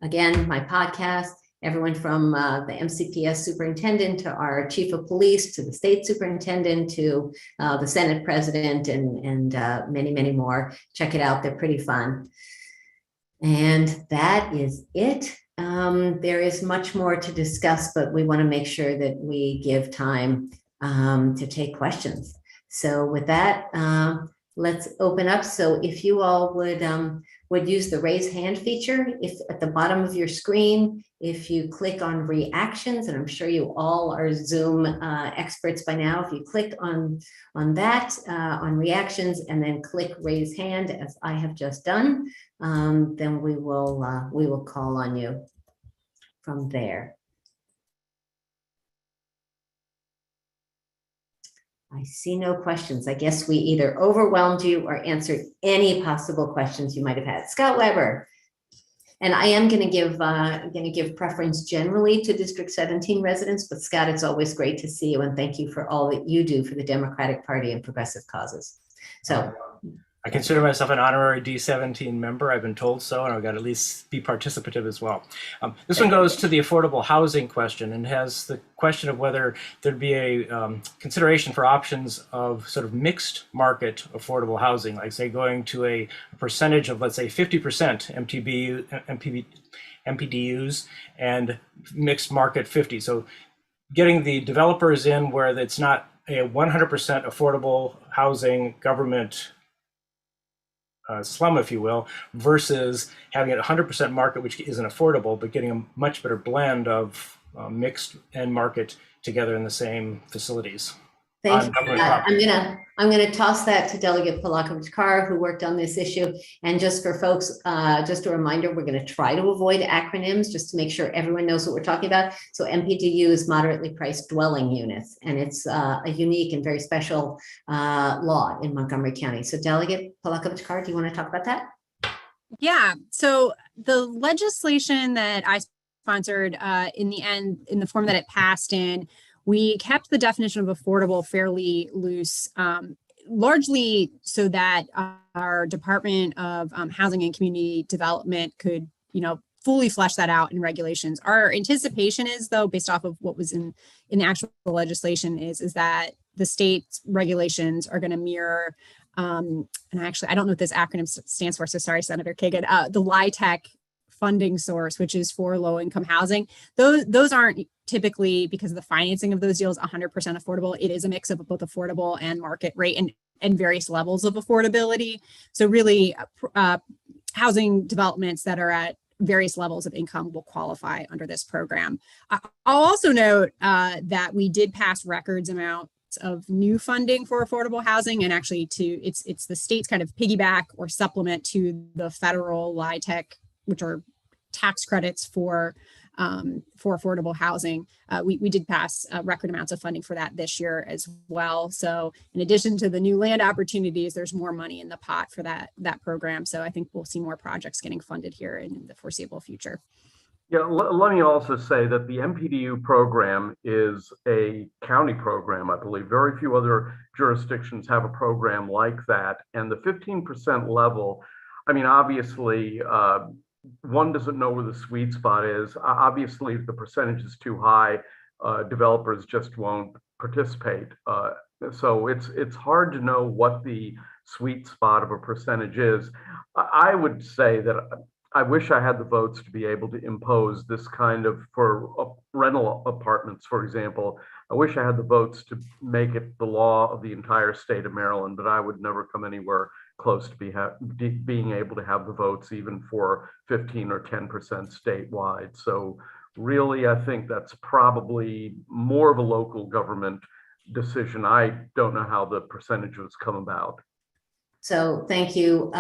again, my podcast, everyone from the MCPS superintendent to our chief of police to the state superintendent to the Senate president and many, many more. Check it out. They're pretty fun. And that is it. There is much more to discuss, but we want to make sure that we give time to take questions. So with that, let's open up. So if you all would use the raise hand feature, if at the bottom of your screen, if you click on reactions, and I'm sure you all are Zoom experts by now, if you click on that, on reactions, and then click raise hand, as I have just done, then we will call on you from there. I see no questions. I guess we either overwhelmed you or answered any possible questions you might have had. Scott Weber. And I am going to give preference generally to District 17 residents, but Scott, it's always great to see you, and thank you for all that you do for the Democratic Party and progressive causes. So I consider myself an honorary D17 member. I've been told so, and I've got to at least be participative as well. This one goes to the affordable housing question and has the question of whether there'd be a consideration for options of sort of mixed market affordable housing, like say going to a percentage of, let's say, 50% MPDUs and mixed market 50. So getting the developers in where it's not a 100% affordable housing government slum, if you will, versus having a 100% market, which isn't affordable, but getting a much better blend of mixed and market together in the same facilities. Thanks. I'm gonna toss that to Delegate Palakovich Carr, who worked on this issue. And just for folks, just a reminder, we're going to try to avoid acronyms just to make sure everyone knows what we're talking about. So MPDU is moderately priced dwelling units, and it's a unique and very special law in Montgomery County. So Delegate Palakovich Carr, do you want to talk about that? Yeah, so the legislation that I sponsored in the end, in the form that it passed in, we kept the definition of affordable fairly loose, largely so that our Department of Housing and Community Development could, fully flesh that out in regulations. Our anticipation is, though, based off of what was in the actual legislation, is that the state's regulations are going to mirror, and actually, I don't know what this acronym stands for, so sorry, Senator Kagan, the LIHTC funding source, which is for low-income housing. Those aren't typically, because of the financing of those deals, 100% affordable. It is a mix of both affordable and market rate and various levels of affordability. So really, housing developments that are at various levels of income will qualify under this program. I'll also note that we did pass records amounts of new funding for affordable housing, and actually it's the state's kind of piggyback or supplement to the federal LIHTC, which are tax credits for affordable housing. We did pass record amounts of funding for that this year as well. So in addition to the new land opportunities, there's more money in the pot for that program. So I think we'll see more projects getting funded here in the foreseeable future. Yeah, let me also say that the MPDU program is a county program, I believe. Very few other jurisdictions have a program like that. And the 15% level, I mean, obviously, one doesn't know where the sweet spot is. Obviously, if the percentage is too high, developers just won't participate. So it's hard to know what the sweet spot of a percentage is. I would say that I wish I had the votes to be able to impose this kind of, for rental apartments, for example. I wish I had the votes to make it the law of the entire state of Maryland, but I would never come anywhere close to being able to have the votes even for 15 or 10% statewide. So really, I think that's probably more of a local government decision. I don't know how the percentages come about. So thank you.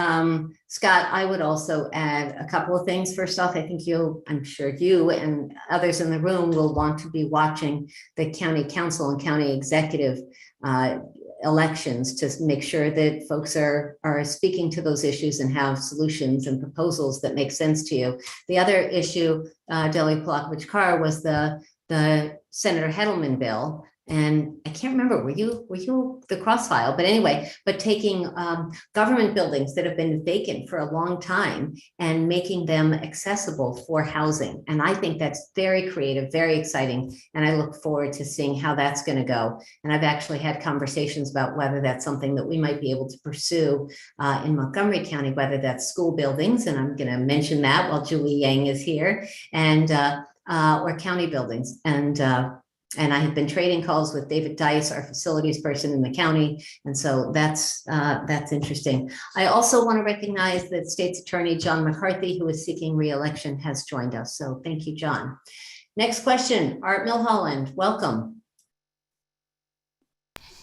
Scott, I would also add a couple of things. First off, I think I'm sure you and others in the room will want to be watching the county council and county executive elections to make sure that folks are speaking to those issues and have solutions and proposals that make sense to you. The other issue, Delegate Palakovich Carr, was the Senator Hedelman bill and I can't remember, were you the crossfile? But anyway, but taking government buildings that have been vacant for a long time and making them accessible for housing. And I think that's very creative, very exciting. And I look forward to seeing how that's going to go. And I've actually had conversations about whether that's something that we might be able to pursue in Montgomery County, whether that's school buildings, and I'm going to mention that while Julie Yang is here, and or county buildings. And I have been trading calls with David Dice, our facilities person in the county. And so that's interesting. I also want to recognize that State's Attorney John McCarthy, who is seeking re-election, has joined us. So thank you, John. Next question, Art Milholland, welcome.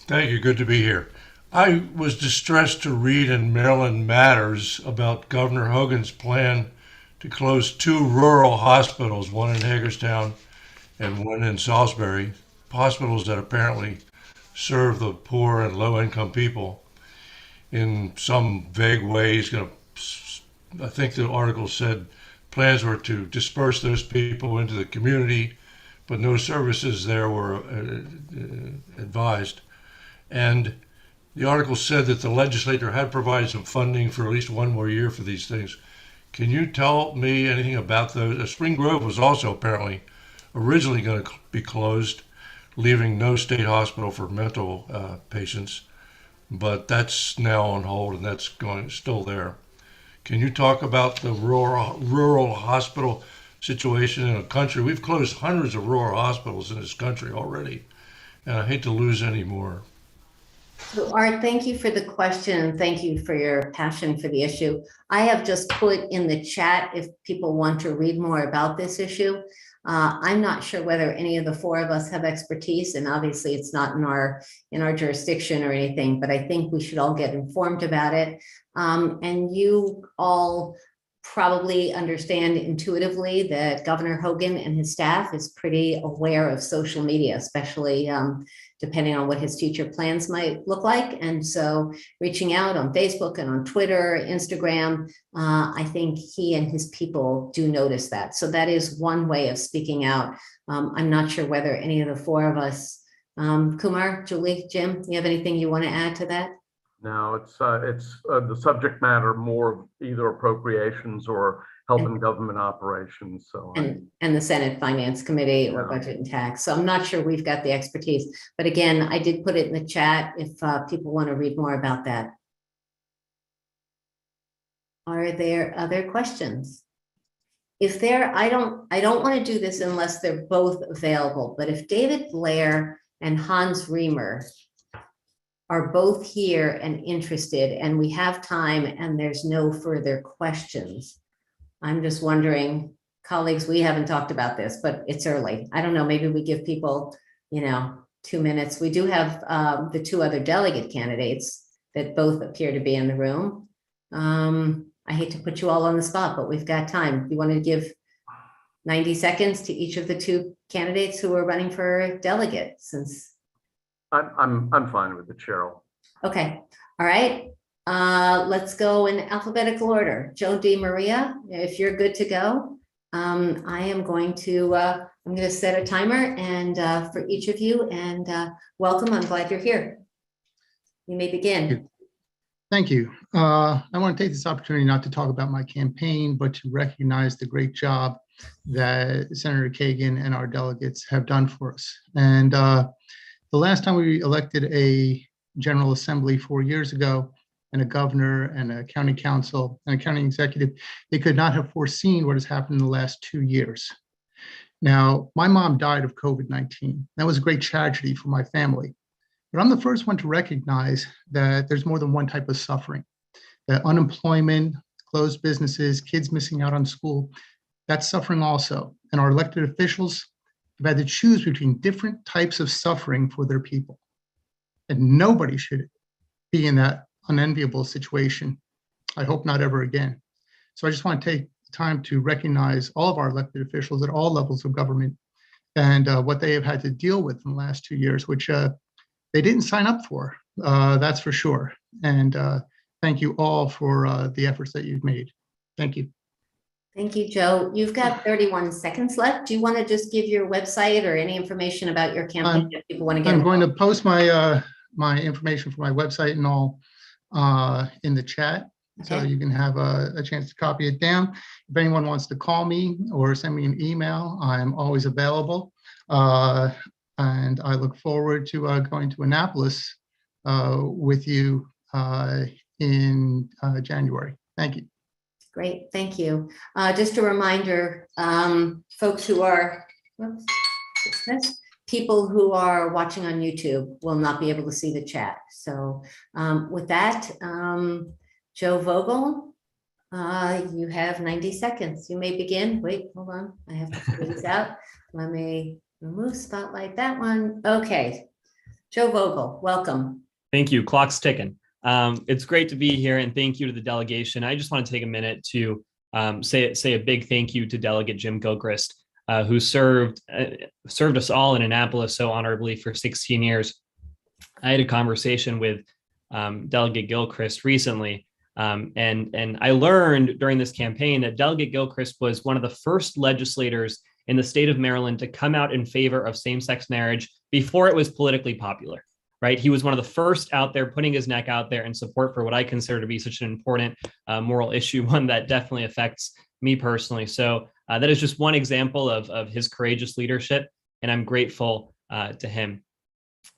Thank you, good to be here. I was distressed to read in Maryland Matters about Governor Hogan's plan to close 2 rural hospitals, one in Hagerstown and one in Salisbury, hospitals that apparently serve the poor and low-income people in some vague ways. I think the article said plans were to disperse those people into the community, but no services there were advised. And the article said that the legislature had provided some funding for at least 1 more year for these things. Can you tell me anything about those? Spring Grove was also apparently originally going to be closed, leaving no state hospital for mental patients, but that's now on hold and that's still there. Can you talk about the rural hospital situation in a country? We've closed hundreds of rural hospitals in this country already, and I hate to lose any more. So Art, thank you for the question and thank you for your passion for the issue. I have just put in the chat if people want to read more about this issue. I'm not sure whether any of the 4 of us have expertise, and obviously it's not in our jurisdiction or anything, but I think we should all get informed about it. And you all probably understand intuitively that Governor Hogan and his staff is pretty aware of social media, especially depending on what his future plans might look like. And so reaching out on Facebook and on Twitter, Instagram, I think he and his people do notice that. So that is one way of speaking out. I'm not sure whether any of the 4 of us, Kumar, Julie, Jim, you have anything you want to add to that? No, it's the subject matter more of either appropriations or helping government operations. So and the Senate Finance Committee or Yeah. Budget and Tax. So I'm not sure we've got the expertise, but again, I did put it in the chat if people want to read more about that. Are there other questions? If there, I don't want to do this unless they're both available, but if David Blair and Hans Riemer are both here and interested and we have time and there's no further questions, I'm just wondering, colleagues, we haven't talked about this, but it's early. I don't know, maybe we give people, 2 minutes. We do have the 2 other delegate candidates that both appear to be in the room. I hate to put you all on the spot, but we've got time. You want to give 90 seconds to each of the 2 candidates who are running for delegate, since I'm fine with it, Cheryl. okay. All right. Let's go in alphabetical order. Joe DiMaria, if you're good to go, I am going to set a timer and for each of you, and welcome. I'm glad you're here. You may begin. Thank you. I want to take this opportunity not to talk about my campaign, but to recognize the great job that Senator Kagan and our delegates have done for us. And the last time we elected a General Assembly 4 years ago, and a governor and a county council and a county executive, they could not have foreseen what has happened in the last 2 years. Now, my mom died of COVID-19. That was a great tragedy for my family. But I'm the first one to recognize that there's more than one type of suffering, that unemployment, closed businesses, kids missing out on school, that's suffering also. And our elected officials have had to choose between different types of suffering for their people. And nobody should be in that unenviable situation. I hope not ever again. So I just want to take the time to recognize all of our elected officials at all levels of government and what they have had to deal with in the last 2 years, which they didn't sign up for, that's for sure. And thank you all for the efforts that you've made. Thank you. Thank you, Joe. You've got 31 seconds left. Do you want to just give your website or any information about your campaign if people want to get I'm going to involved? post my my information for my website and all in the chat, so Okay. you can have a chance to copy it down. If anyone wants to call me or send me an email, I'm always available. And I look forward to going to Annapolis with you in January. Thank you. Great, thank you. Just a reminder, folks who are, whoops, dismiss, people who are watching on YouTube will not be able to see the chat. So with that, Joe Vogel, you have 90 seconds. You may begin. Wait, hold on. I have to figure this out. Let me remove spotlight that one. Okay. Joe Vogel, welcome. Thank you. Clock's ticking. It's great to be here, and thank you to the delegation. I just want to take a minute to say a big thank you to Delegate Jim Gilchrist, who served us all in Annapolis so honorably for 16 years. I had a conversation with Delegate Gilchrist recently, and I learned during this campaign that Delegate Gilchrist was one of the first legislators in the state of Maryland to come out in favor of same-sex marriage before it was politically popular. Right, he was one of the first out there, putting his neck out there in support for what I consider to be such an important moral issue, one that definitely affects me personally. So that is just one example of his courageous leadership, and I'm grateful to him.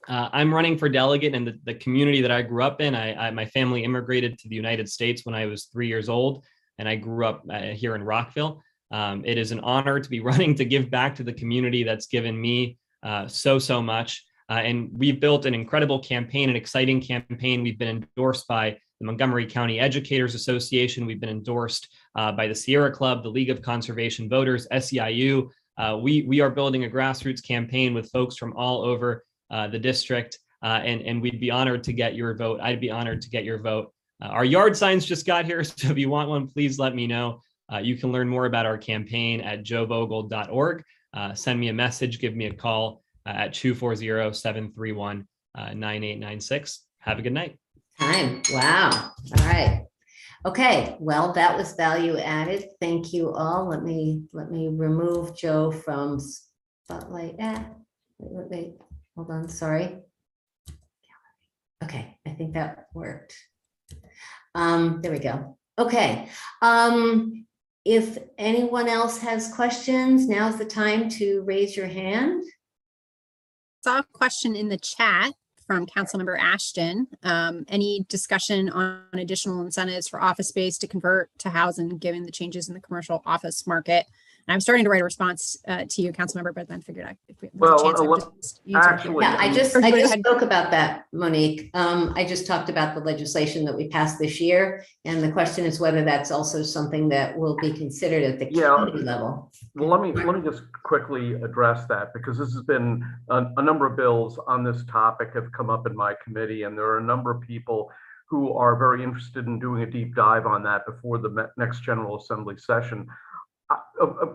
I'm running for delegate in the community that I grew up in. My family immigrated to the United States when I was 3 years old, and I grew up here in Rockville. It is an honor to be running to give back to the community that's given me so much. And we've built an incredible campaign, an exciting campaign. We've been endorsed by the Montgomery County Educators Association. We've been endorsed by the Sierra Club, the League of Conservation Voters, SEIU. We are building a grassroots campaign with folks from all over the district, and we'd be honored to get your vote. I'd be honored to get your vote. Our yard signs just got here, so if you want one, please let me know. You can learn more about our campaign at joevogel.org. Send me a message, give me a call at 240-731-9896. Have a good night. Time. Wow. All right. Okay. Well, that was value added. Thank you all. Let me remove Joe from spotlight. Wait. Hold on. Sorry. Okay. I think that worked. There we go. Okay. If anyone else has questions, now's the time to raise your hand. Saw a question in the chat from Councilmember Ashton. Any discussion on additional incentives for office space to convert to housing given the changes in the commercial office market? And I'm starting to write a response to you, Councilmember, but then figured if we have a chance, I would just use it here. actually, Yeah, I just Go ahead. spoke about that, Monique. I just talked about the legislation that we passed this year, and the question is whether that's also something that will be considered at the county level. Well, let me just quickly address that, because this has been a number of bills on this topic have come up in my committee, and there are a number of people who are very interested in doing a deep dive on that before the next General Assembly session.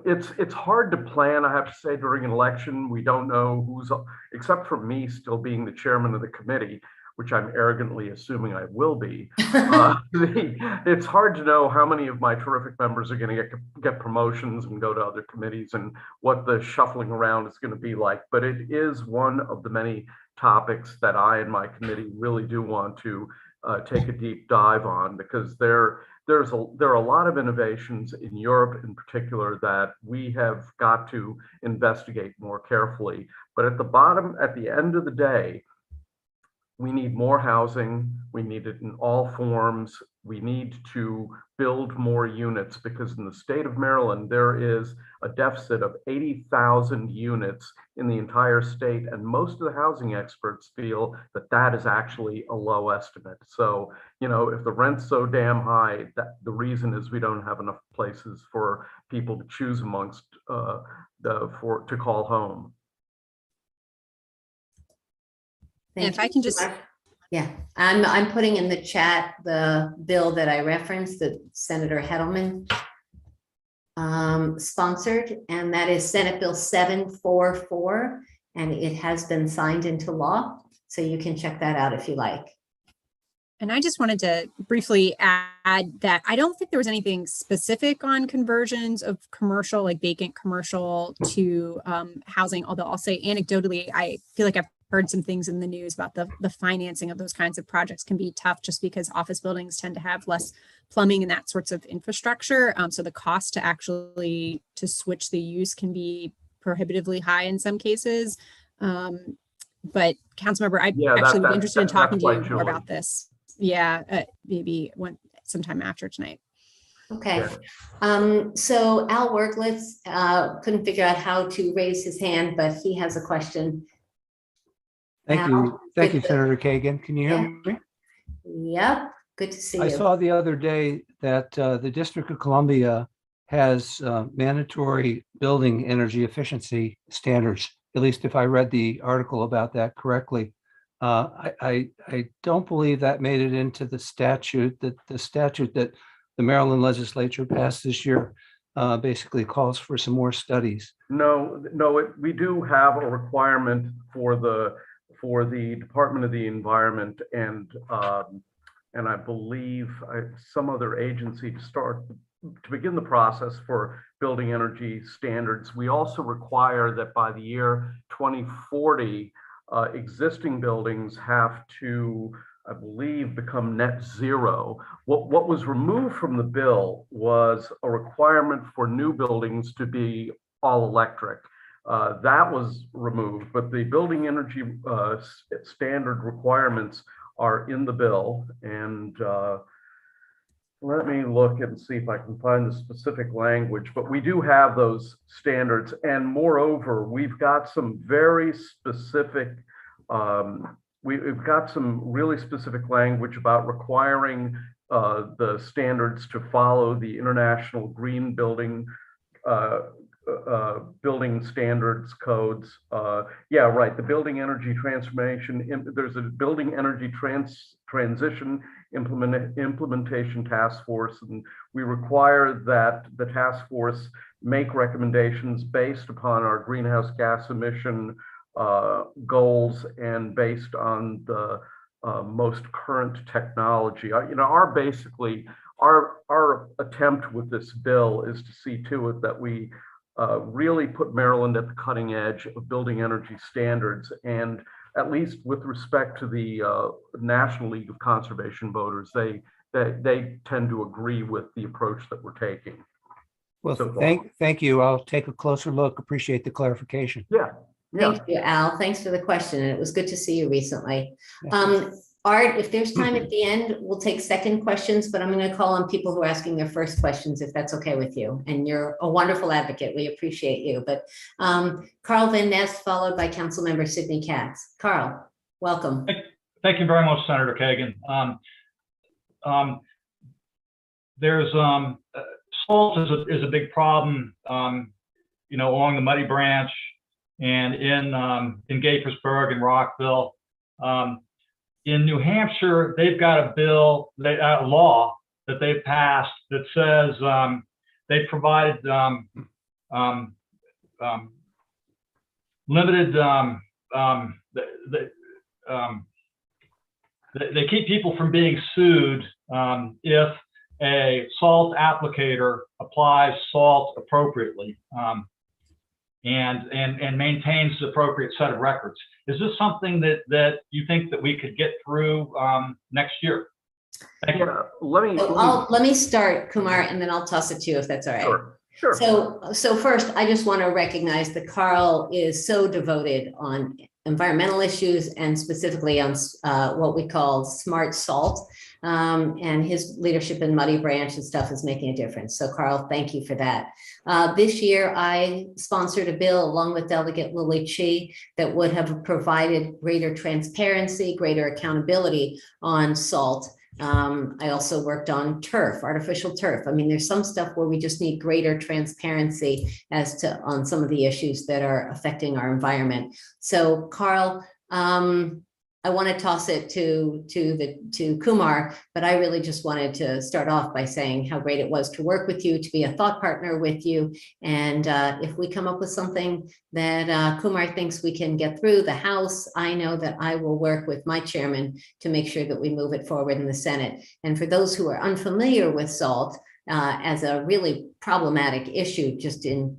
It's hard to plan, I have to say, during an election. We don't know who's, except for me still being the chairman of the committee, which I'm arrogantly assuming I will be. It's hard to know how many of my terrific members are going to get promotions and go to other committees, and what the shuffling around is going to be like. But it is one of the many topics that I and my committee really do want to take a deep dive on, because there are a lot of innovations in Europe in particular that we have got to investigate more carefully. But at the end of the day, we need more housing. We need it in all forms. We need to build more units, because in the state of Maryland, there is a deficit of 80,000 units in the entire state. And most of the housing experts feel that that is actually a low estimate. So, if the rent's so damn high, that the reason is we don't have enough places for people to choose amongst to call home. Thank If I you can so just- much. Yeah, I'm putting in the chat the bill that I referenced that Senator Hedelman sponsored, and that is Senate Bill 744, and it has been signed into law. So you can check that out if you like. And I just wanted to briefly add that I don't think there was anything specific on conversions of commercial, like vacant commercial to housing. Although I'll say anecdotally, I feel like I've heard some things in the news about the financing of those kinds of projects can be tough just because office buildings tend to have less plumbing and that sorts of infrastructure. So the cost to actually to switch the use can be prohibitively high in some cases. But Councilmember, I actually would be interested in talking to you more about this. Yeah, maybe sometime after tonight. Okay. So Al Worklitz couldn't figure out how to raise his hand, but he has a question. Thank you. Thank you, Senator Kagan. Can you hear me? Yep. Good to see you. I saw the other day that the District of Columbia has mandatory building energy efficiency standards, at least if I read the article about that correctly. I don't believe that made it into the statute that the Maryland legislature passed this year basically calls for some more studies. No, we do have a requirement for the Department of the Environment and I believe some other agency to begin the process for building energy standards. We also require that by the year 2040, existing buildings have to, I believe, become net zero. What was removed from the bill was a requirement for new buildings to be all electric. That was removed, but the building energy standard requirements are in the bill. And let me look and see if I can find the specific language, but we do have those standards. And moreover, we've got some very specific, we've got some really specific language about requiring the standards to follow the International Green Building building standards codes. Yeah, right. The building energy transformation, there's a building energy transition implementation task force, and we require that the task force make recommendations based upon our greenhouse gas emission goals and based on the most current technology. Our attempt with this bill is to see to it that we really put Maryland at the cutting edge of building energy standards, and at least with respect to the National League of Conservation Voters, they tend to agree with the approach that we're taking. Well, thank you. I'll take a closer look. Appreciate the clarification. Yeah. Thank you, Al. Thanks for the question. And it was good to see you recently. Art, if there's time at the end, we'll take second questions, but I'm going to call on people who are asking their first questions, if that's okay with you. And you're a wonderful advocate. We appreciate you. But Carl Van Ness, followed by Councilmember Sidney Katz. Carl, welcome. Thank you very much, Senator Kagan. There's salt is a big problem, along the Muddy Branch and in Gilchrist and Rockville. In New Hampshire, they've got a law that they've passed that says they provided limited. They keep people from being sued if a salt applicator applies salt appropriately and maintains the appropriate set of records. Is this something that you think that we could get through next year? Thank you. Let me start, Kumar, and then I'll toss it to you if that's all right. Sure. So first, I just want to recognize that Carl is so devoted on environmental issues and specifically on what we call smart salt. And his leadership in Muddy Branch and stuff is making a difference. So Carl, thank you for that. This year, I sponsored a bill along with Delegate Lily Chi that would have provided greater transparency, greater accountability on salt. I also worked on turf, artificial turf. I mean, there's some stuff where we just need greater transparency on some of the issues that are affecting our environment. So Carl, I want to toss it to Kumar, but I really just wanted to start off by saying how great it was to work with you, to be a thought partner with you. And if we come up with something that Kumar thinks we can get through the House, I know that I will work with my chairman to make sure that we move it forward in the Senate. And for those who are unfamiliar with SALT as a really problematic issue, just in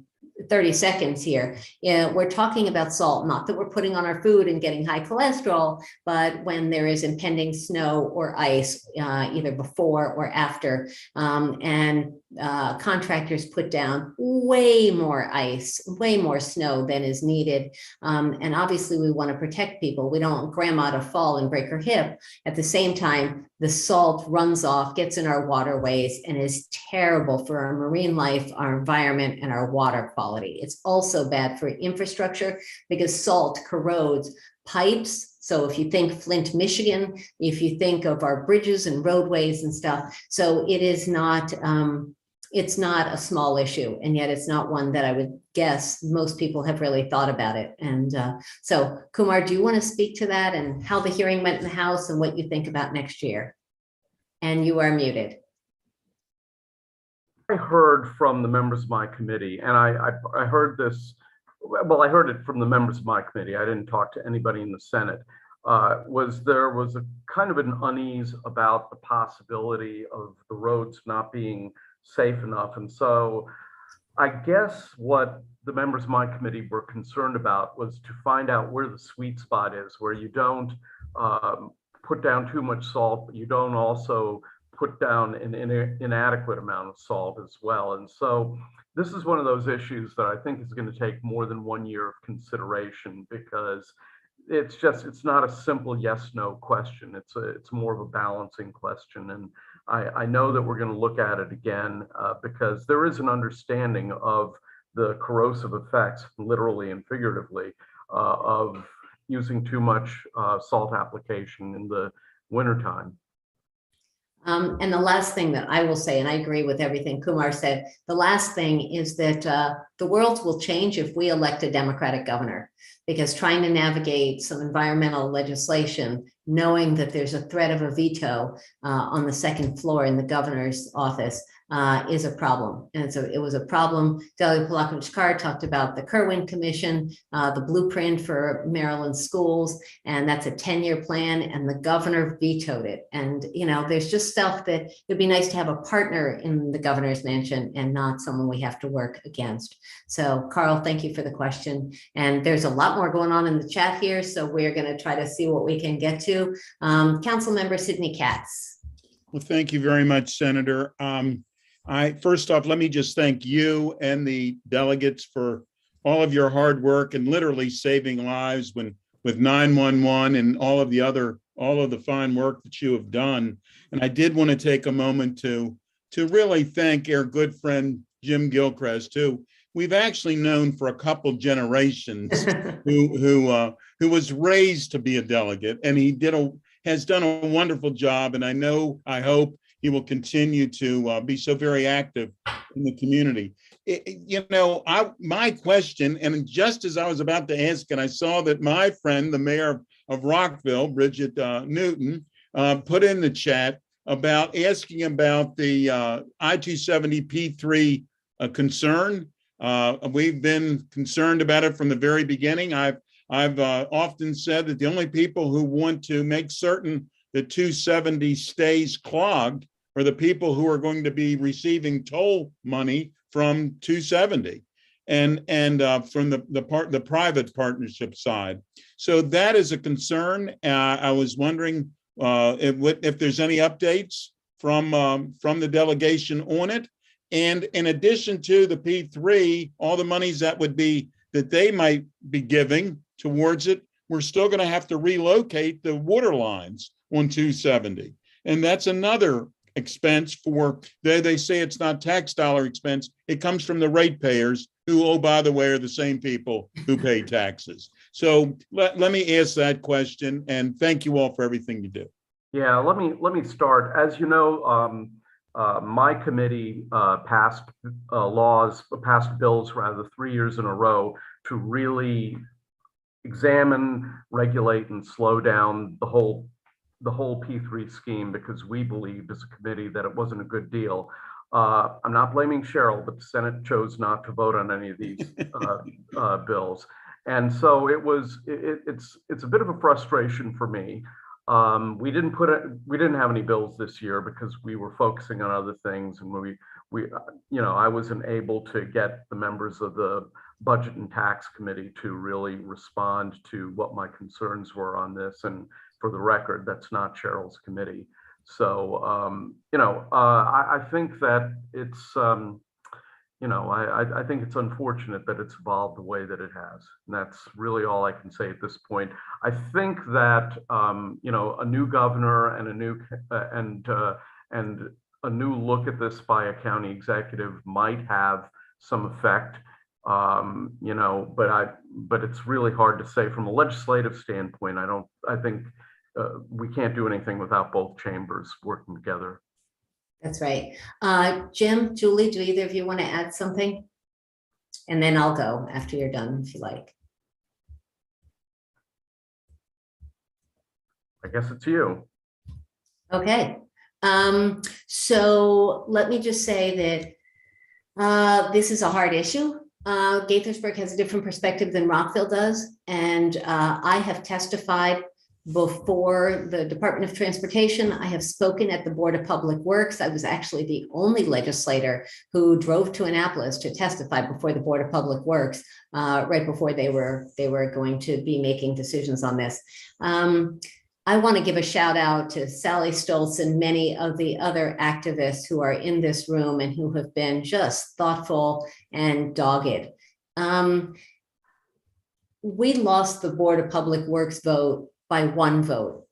30 seconds here. We're talking about salt, not that we're putting on our food and getting high cholesterol, but when there is impending snow or ice, either before or after, and contractors put down way more ice, way more snow than is needed. And obviously we want to protect people. We don't want grandma to fall and break her hip. At the same time, the salt runs off, gets in our waterways, and is terrible for our marine life, our environment, and our water quality. It's also bad for infrastructure because salt corrodes pipes. So if you think Flint, Michigan, if you think of our bridges and roadways and stuff, so it is not, it's not a small issue, and yet it's not one that I would guess most people have really thought about it. And so Kumar, do you want to speak to that and how the hearing went in the House and what you think about next year? And you are muted. I heard from the members of my committee, and I heard this, well, I heard it from the members of my committee. I didn't talk to anybody in the Senate. There was a kind of an unease about the possibility of the roads not being safe enough. And so I guess what the members of my committee were concerned about was to find out where the sweet spot is, where you don't put down too much salt, but you don't also put down an inadequate amount of salt as well. And so this is one of those issues that I think is going to take more than 1 year of consideration, because it's not a simple yes/no question. It's more of a balancing question. And I know that we're going to look at it again because there is an understanding of the corrosive effects, literally and figuratively, of using too much salt application in the wintertime. And the last thing that I will say, and I agree with everything Kumar said, the last thing is that the world will change if we elect a Democratic governor, because trying to navigate some environmental legislation, knowing that there's a threat of a veto on the second floor in the governor's office is a problem. And so it was a problem. Delegate Palakovich Carr talked about the Kerwin Commission, the blueprint for Maryland schools, and that's a 10-year plan, and the governor vetoed it. And, you know, there's just stuff that it'd be nice to have a partner in the governor's mansion and not someone we have to work against. So, Carl, thank you for the question. And there's a lot more going on in the chat here, so we're going to try to see what we can get to. Council Member Sidney Katz. Well, thank you very much, Senator. First off, let me just thank you and the delegates for all of your hard work and literally saving lives with 911 and all of the fine work that you have done. And I did want to take a moment to really thank our good friend Jim Gilchrist, who we've actually known for a couple generations, who was raised to be a delegate, and he has done a wonderful job. And I hope he will continue to be so very active in the community. My question, and just as I was about to ask, and I saw that my friend, the mayor of Rockville, Bridget Newton, put in the chat about asking about the I-270 P3 concern. We've been concerned about it from the very beginning. I've often said that the only people who want to make certain that 270 stays clogged are the people who are going to be receiving toll money from 270 and from the private partnership side. So that is a concern. I was wondering if there's any updates from the delegation on it. And in addition to the P3, all the monies that they might be giving towards it, we're still going to have to relocate the water lines on 270. And that's another expense they say it's not tax dollar expense. It comes from the ratepayers who, oh, by the way, are the same people who pay taxes. So let me ask that question, and thank you all for everything you do. Yeah, let me start. As you know, my committee passed bills 3 years in a row to really examine, regulate, and slow down the whole P3 scheme, because we believed as a committee that it wasn't a good deal. I'm not blaming Cheryl, but the Senate chose not to vote on any of these bills. And so it's a bit of a frustration for me. We didn't have any bills this year because we were focusing on other things, and I wasn't able to get the members of the Budget and Tax Committee to really respond to what my concerns were on this. And for the record, that's not Cheryl's committee. So, I think that it's, I think it's unfortunate that it's evolved the way that it has. And that's really all I can say at this point. I think that, a new governor and a new look at this by a county executive might have some effect. But it's really hard to say from a legislative standpoint. I think we can't do anything without both chambers working together. That's right. Jim, Julie, do either of you want to add something? And then I'll go after you're done, if you like. I guess it's you. Okay. So let me just say that this is a hard issue. Gaithersburg has a different perspective than Rockville does. And I have testified before the Department of Transportation. I have spoken at the Board of Public Works. I was actually the only legislator who drove to Annapolis to testify before the Board of Public Works right before they were going to be making decisions on this. I want to give a shout out to Sally Stoltz and many of the other activists who are in this room and who have been just thoughtful and dogged. We lost the Board of Public Works vote by 1 vote.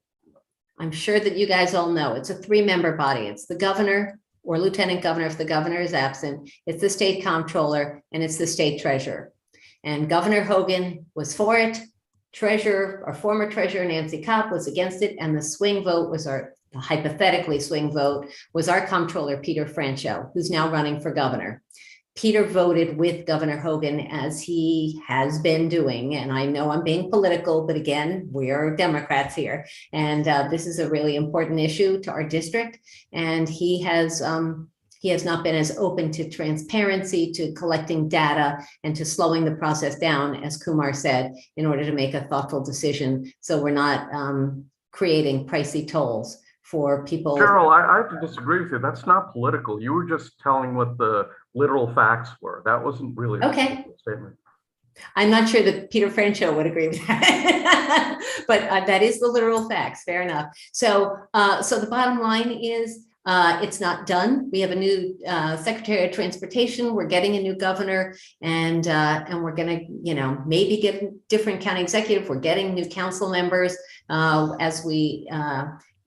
I'm sure that you guys all know it's a 3-member body. It's the governor or lieutenant governor if the governor is absent. It's the state comptroller and it's the state treasurer. And Governor Hogan was for it. Former treasurer Nancy Kopp was against it, and the swing vote was the hypothetically swing vote was our comptroller, Peter Franchot, who's now running for governor. Peter voted with Governor Hogan, as he has been doing. And I know I'm being political, but again, we are Democrats here. And this is a really important issue to our district. And he has not been as open to transparency, to collecting data, and to slowing the process down, as Kumar said, in order to make a thoughtful decision. So we're not creating pricey tolls for people. Cheryl, I have to disagree with you. That's not political. You were just telling what the literal facts were. That wasn't really a statement. I'm not sure that Peter Franchot would agree with that, but that is the literal facts. Fair enough. So the bottom line is, it's not done. We have a new Secretary of Transportation. We're getting a new governor, and we're going to, maybe get a different county executive. We're getting new council members as we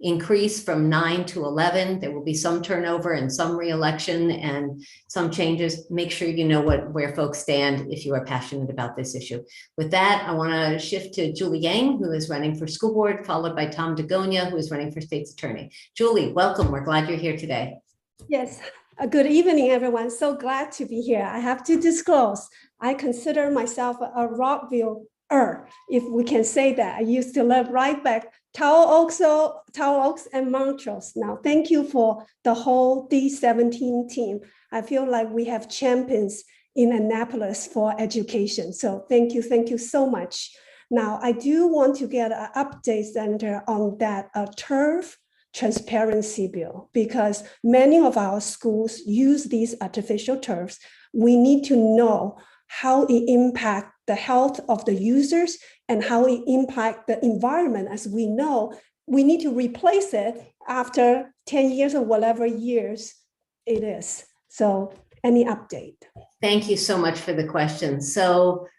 increase from 9 to 11. There will be some turnover and some reelection and some changes. Make sure you know where folks stand if you are passionate about this issue. With that, I want to shift to Julie Yang, who is running for school board, followed by Tom DeGonia, who is running for state's attorney. Julie, welcome. We're glad you're here today. Yes. Good evening, everyone. So glad to be here. I have to disclose, I consider myself a Rockville-er, if we can say that. I used to live right back Tower Oaks and Montrose. Now, thank you for the whole D17 team. I feel like we have champions in Annapolis for education. So thank you so much. Now, I do want to get an update, Senator, on that turf transparency bill, because many of our schools use these artificial turfs. We need to know how it impacts the health of the users and how it impacts the environment. As we know, we need to replace it after 10 years or whatever years it is. So any update? Thank you so much for the question. So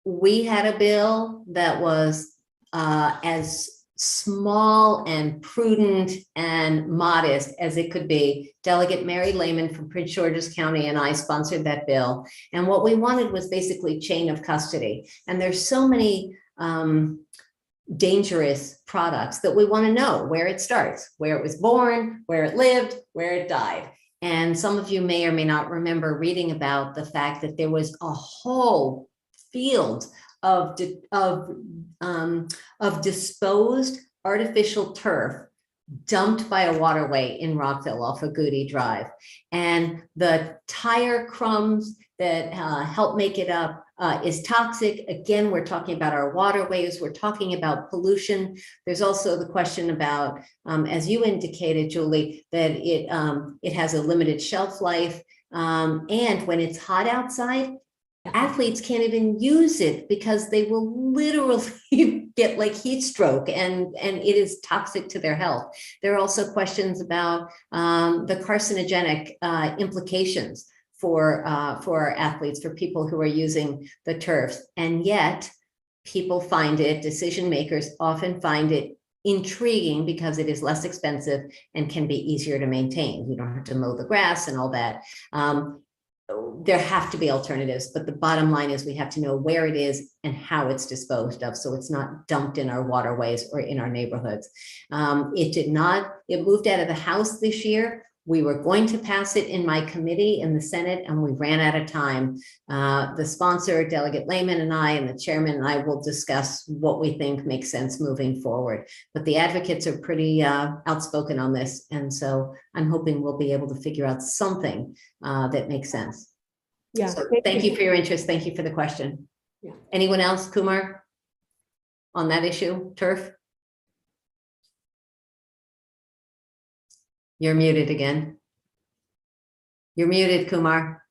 we had a bill that was as small and prudent and modest as it could be. Delegate Mary Lehman from Prince George's County and I sponsored that bill. And what we wanted was basically chain of custody. And there's so many dangerous products that we want to know where it starts, where it was born, where it lived, where it died. And some of you may or may not remember reading about the fact that there was a whole field of disposed artificial turf dumped by a waterway in Rockville off of Goody Drive. And the tire crumbs that help make it up is toxic. Again, we're talking about our waterways. We're talking about pollution. There's also the question about, as you indicated, Julie, that it has a limited shelf life. And when it's hot outside, athletes can't even use it because they will literally get like heat stroke, and it is toxic to their health. There are also questions about the carcinogenic implications for our athletes, for people who are using the turfs. And yet people find it, decision makers often find it intriguing because it is less expensive and can be easier to maintain. You don't have to mow the grass and all that. There have to be alternatives, but the bottom line is we have to know where it is and how it's disposed of, so it's not dumped in our waterways or in our neighborhoods. It moved out of the House this year. We were going to pass it in my committee in the Senate, and we ran out of time. The sponsor, Delegate Lehman, and I, and the chairman and I will discuss what we think makes sense moving forward. But the advocates are pretty outspoken on this, and so I'm hoping we'll be able to figure out something that makes sense. Yeah. So thank you for your interest. Thank you for the question. Yeah. Anyone else, Kumar, on that issue, turf? You're muted again. You're muted, Kumar.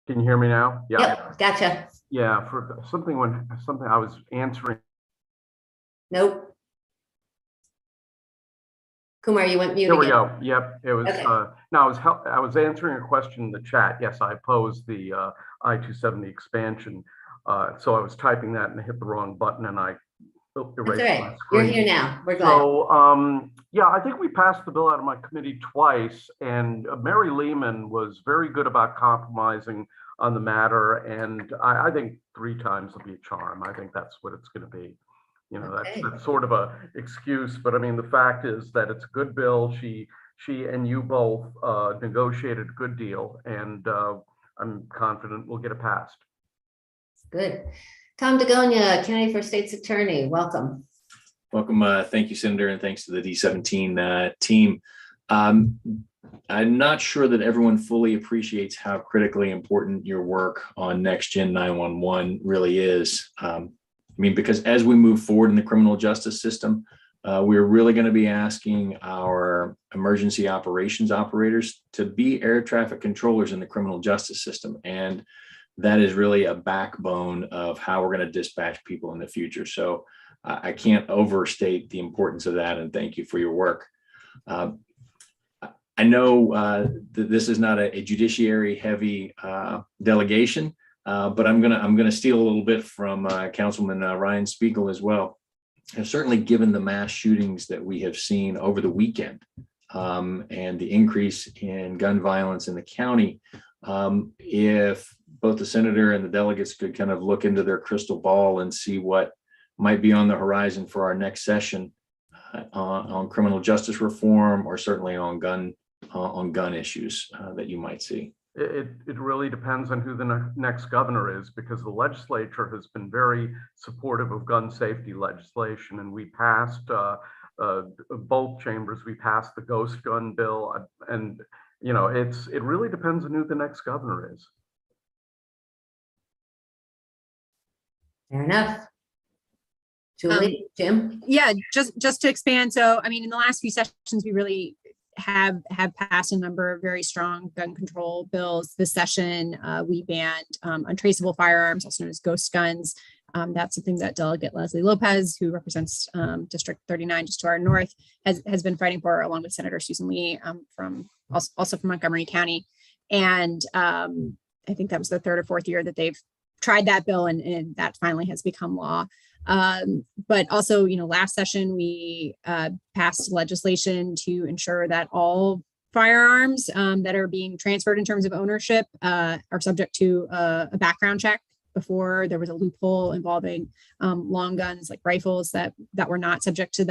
Can you hear me now? Yeah. Yep, gotcha. Yeah, for something I was answering. Nope. Kumar, you went mute There we again. go. Yep. It was, Okay. no, I was answering a question in the chat. Yes, I opposed the I-270 expansion. So I was typing that and hit the wrong button, and I erased That's all right. my You're screen. here now. We're glad. So, yeah, I think we passed the bill out of my committee twice, and Mary Lehman was very good about compromising on the matter. And I think 3 times will be a charm. I think that's what it's going to be. You know, Okay. that's sort of a excuse, but I mean, the fact is that it's a good bill. She and you both negotiated a good deal, and I'm confident we'll get it passed. Good. Tom DeGonia, candidate for state's attorney. Welcome. Welcome. Thank you, Senator, and thanks to the D17 team. I'm not sure that everyone fully appreciates how critically important your work on Next Gen 911 really is. I mean, because as we move forward in the criminal justice system, we're really going to be asking our emergency operations operators to be air traffic controllers in the criminal justice system. And that is really a backbone of how we're going to dispatch people in the future. So I can't overstate the importance of that, and thank you for your work. I know that this is not a judiciary heavy delegation, but I'm gonna steal a little bit from Councilman Ryan Spiegel as well. And certainly given the mass shootings that we have seen over the weekend and the increase in gun violence in the county, if both the senator and the delegates could kind of look into their crystal ball and see what might be on the horizon for our next session on criminal justice reform, or certainly on gun issues that you might see. It really depends on who the next governor is, because the legislature has been very supportive of gun safety legislation, and we passed both chambers. We passed the ghost gun bill, and you know, it really depends on who the next governor is. Fair enough. Julie, Jim? Yeah, just to expand. So, I mean, in the last few sessions, we really have passed a number of very strong gun control bills. This session, we banned untraceable firearms, also known as ghost guns. That's something that Delegate Leslie Lopez, who represents District 39, just to our north, has been fighting for, along with Senator Susan Lee from also from Montgomery County. And I think that was the 3rd or 4th year that they've tried that bill, and that finally has become law. But also, you know, last session we passed legislation to ensure that all firearms that are being transferred in terms of ownership are subject to a background check. Before, there was a loophole involving long guns like rifles that were not subject to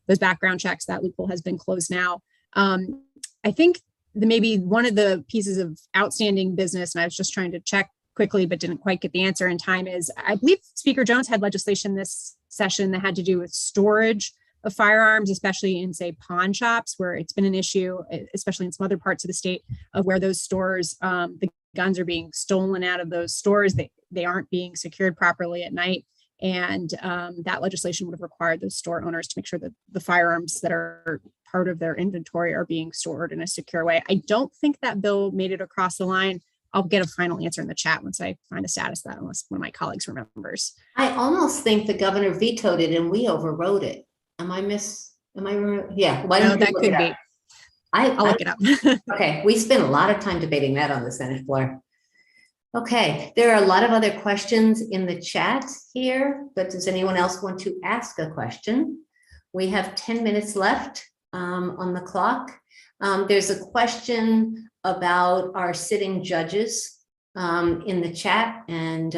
those background checks. That loophole has been closed now. I think maybe one of the pieces of outstanding business, and I was just trying to check quickly, but didn't quite get the answer in time, is I believe Speaker Jones had legislation this session that had to do with storage of firearms, especially in, say, pawn shops, where it's been an issue, especially in some other parts of the state, of where those stores, the guns are being stolen out of those stores. They aren't being secured properly at night. And that legislation would have required those store owners to make sure that the firearms that are part of their inventory are being stored in a secure way. I don't think that bill made it across the line. I'll get a final answer in the chat once I find the status of that, unless one of my colleagues remembers. I almost think the governor vetoed it and we overrode it. Yeah. Why No, don't you that look could it be. up? I'll look it up. Okay, we spent a lot of time debating that on the Senate floor. Okay, there are a lot of other questions in the chat here, but does anyone else want to ask a question? We have 10 minutes left on the clock. There's a question about our sitting judges in the chat, and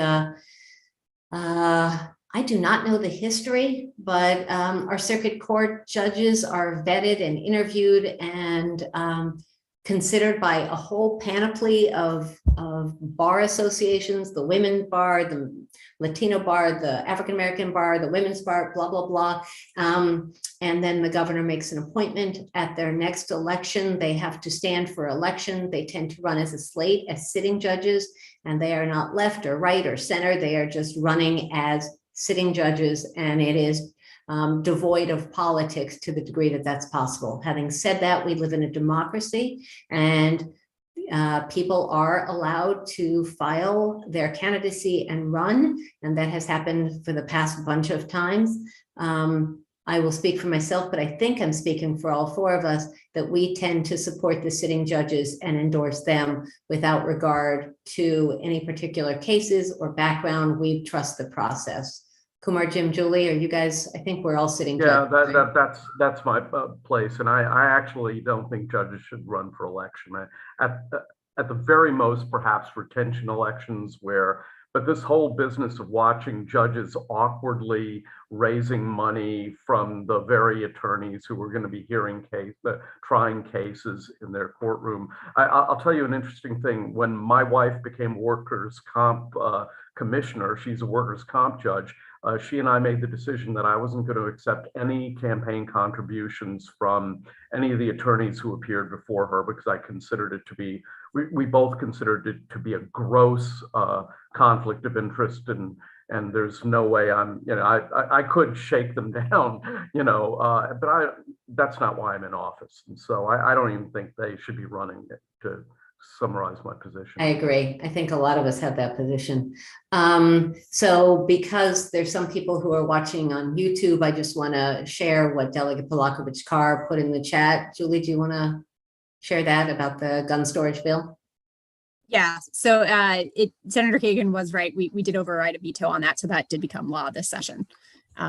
I do not know the history, but our circuit court judges are vetted and interviewed and considered by a whole panoply of bar associations, the women's bar, the Latino bar, the African-American bar, the women's bar, blah, blah, blah. And then the governor makes an appointment at their next election. They have to stand for election. They tend to run as a slate as sitting judges, and they are not left or right or center. They are just running as sitting judges, and it is devoid of politics to the degree that that's possible. Having said that, we live in a democracy, and people are allowed to file their candidacy and run, and that has happened for the past bunch of times. I will speak for myself, but I think I'm speaking for all four of us, that we tend to support the sitting judges and endorse them without regard to any particular cases or background. We trust the process. Kumar, Jim, Julie, are you guys, I think we're all sitting. Yeah, judges, that's my place. And I actually don't think judges should run for election. At the very most, perhaps retention elections but this whole business of watching judges awkwardly raising money from the very attorneys who are going to be trying cases in their courtroom. I'll tell you an interesting thing. When my wife became workers' comp commissioner, she's a workers' comp judge, she and I made the decision that I wasn't going to accept any campaign contributions from any of the attorneys who appeared before her, because I considered it to be, we both considered it to be a gross conflict of interest, and there's no way I could shake them down, but that's not why I'm in office. And so I don't even think they should be running it, to summarize my position. I agree. I think a lot of us have that position. So because there's some people who are watching on YouTube, I just want to share what Delegate Palakovich Carr put in the chat. Julie, do you want to share that about the gun storage bill? Yeah, so Senator Kagan was right. We did override a veto on that, so that did become law this session.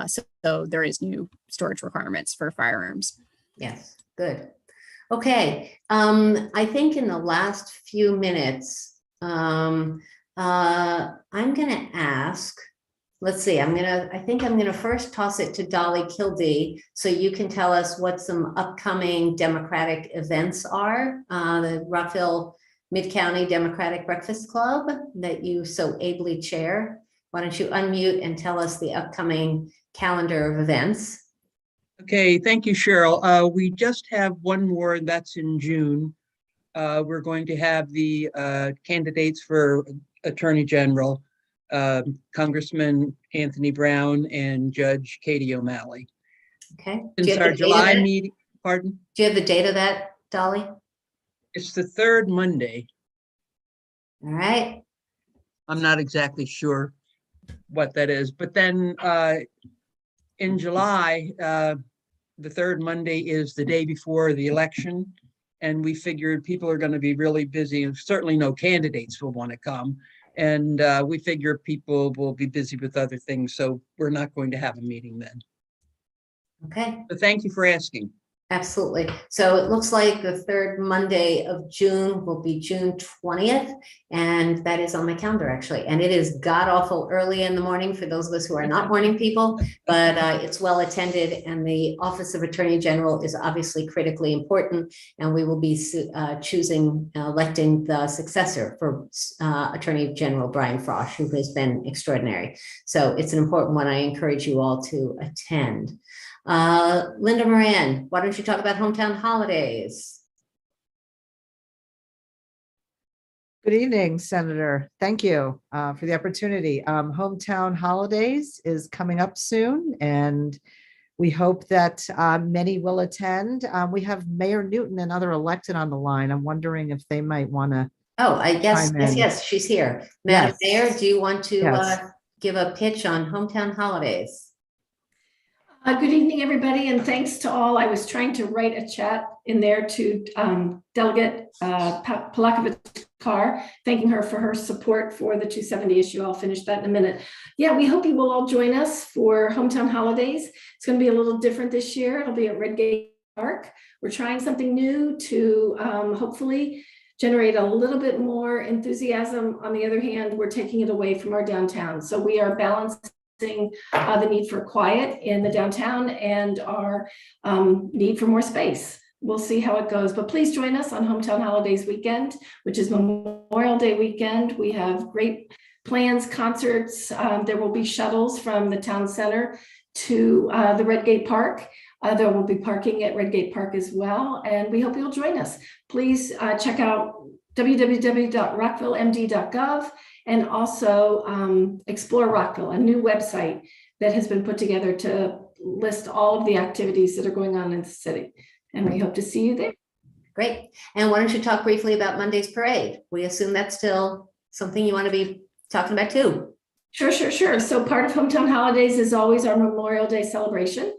So there is new storage requirements for firearms. Yes, good. Okay, I think in the last few minutes, I'm going to ask, let's see, I think I'm going to first toss it to Dolly Kildee, so you can tell us what some upcoming Democratic events are. The Rockville Mid-County Democratic Breakfast Club that you so ably chair. Why don't you unmute and tell us the upcoming calendar of events? Okay, thank you, Cheryl. We just have one more, and that's in June. We're going to have the candidates for Attorney General, Congressman Anthony Brown and Judge Katie O'Malley. Okay. Since our July meeting, pardon? Do you have the date of that, Dolly? It's the third Monday. All right. I'm not exactly sure what that is, but then in July, the third Monday is the day before the election, and we figured people are going to be really busy, and certainly no candidates will want to come, and we figure people will be busy with other things, so we're not going to have a meeting then. Okay. But thank you for asking. Absolutely. So it looks like the third Monday of June will be June 20th, and that is on my calendar actually. And it is god awful early in the morning for those of us who are not morning people, but it's well attended, and the Office of Attorney General is obviously critically important, and we will be electing the successor for Attorney General Brian Frosch, who has been extraordinary. So it's an important one. I encourage you all to attend. Linda Moran, why don't you talk about hometown holidays? Good evening, Senator. Thank you for the opportunity. Hometown Holidays is coming up soon, and we hope that many will attend. We have Mayor Newton and other elected on the line. I'm wondering if they might want to. Oh, I guess, chime yes, in. yes, she's here. Madam Yes. Mayor, do you want to Yes. give a pitch on hometown holidays? Good evening, everybody, and thanks to all. I was trying to write a chat in there to Delegate Palakovich Carr, thanking her for her support for the 270 issue. I'll finish that in a minute. Yeah, we hope you will all join us for Hometown Holidays. It's going to be a little different this year. It'll be at Redgate Park. We're trying something new to hopefully generate a little bit more enthusiasm. On the other hand, we're taking it away from our downtown. So we are balancing the need for quiet in the downtown and our need for more space. We'll see how it goes, but please join us on Hometown Holidays weekend, which is Memorial Day weekend. We have great plans, concerts. There will be shuttles from the town center to the Redgate Park. There will be parking at Redgate Park as well, and we hope you'll join us. Please check out www.rockvillemd.gov and also Explore Rockville, a new website that has been put together to list all of the activities that are going on in the city. And we hope to see you there. Great. And why don't you talk briefly about Monday's parade? We assume that's still something you want to be talking about too. Sure. So part of Hometown Holidays is always our Memorial Day celebration.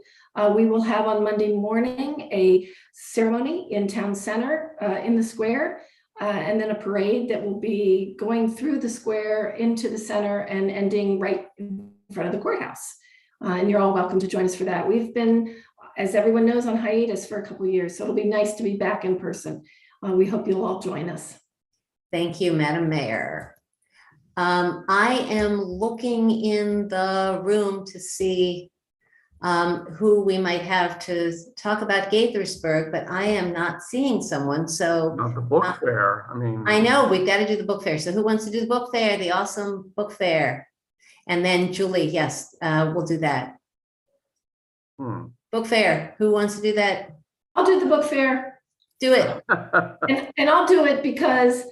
We will have on Monday morning a ceremony in town center in the square, and then a parade that will be going through the square into the center and ending right in front of the courthouse. And you're all welcome to join us for that. We've been, as everyone knows, on hiatus for a couple of years, so it'll be nice to be back in person. We hope you'll all join us. Thank you, Madam Mayor. I am looking in the room to see who we might have to talk about Gaithersburg, but I am not seeing someone. So Not the book fair. I mean, I know we've got to do the book fair. So who wants to do the book fair, the awesome book fair? And then Julie, yes, we'll do that. Book fair. Who wants to do that? I'll do the book fair. Do it. and I'll do it because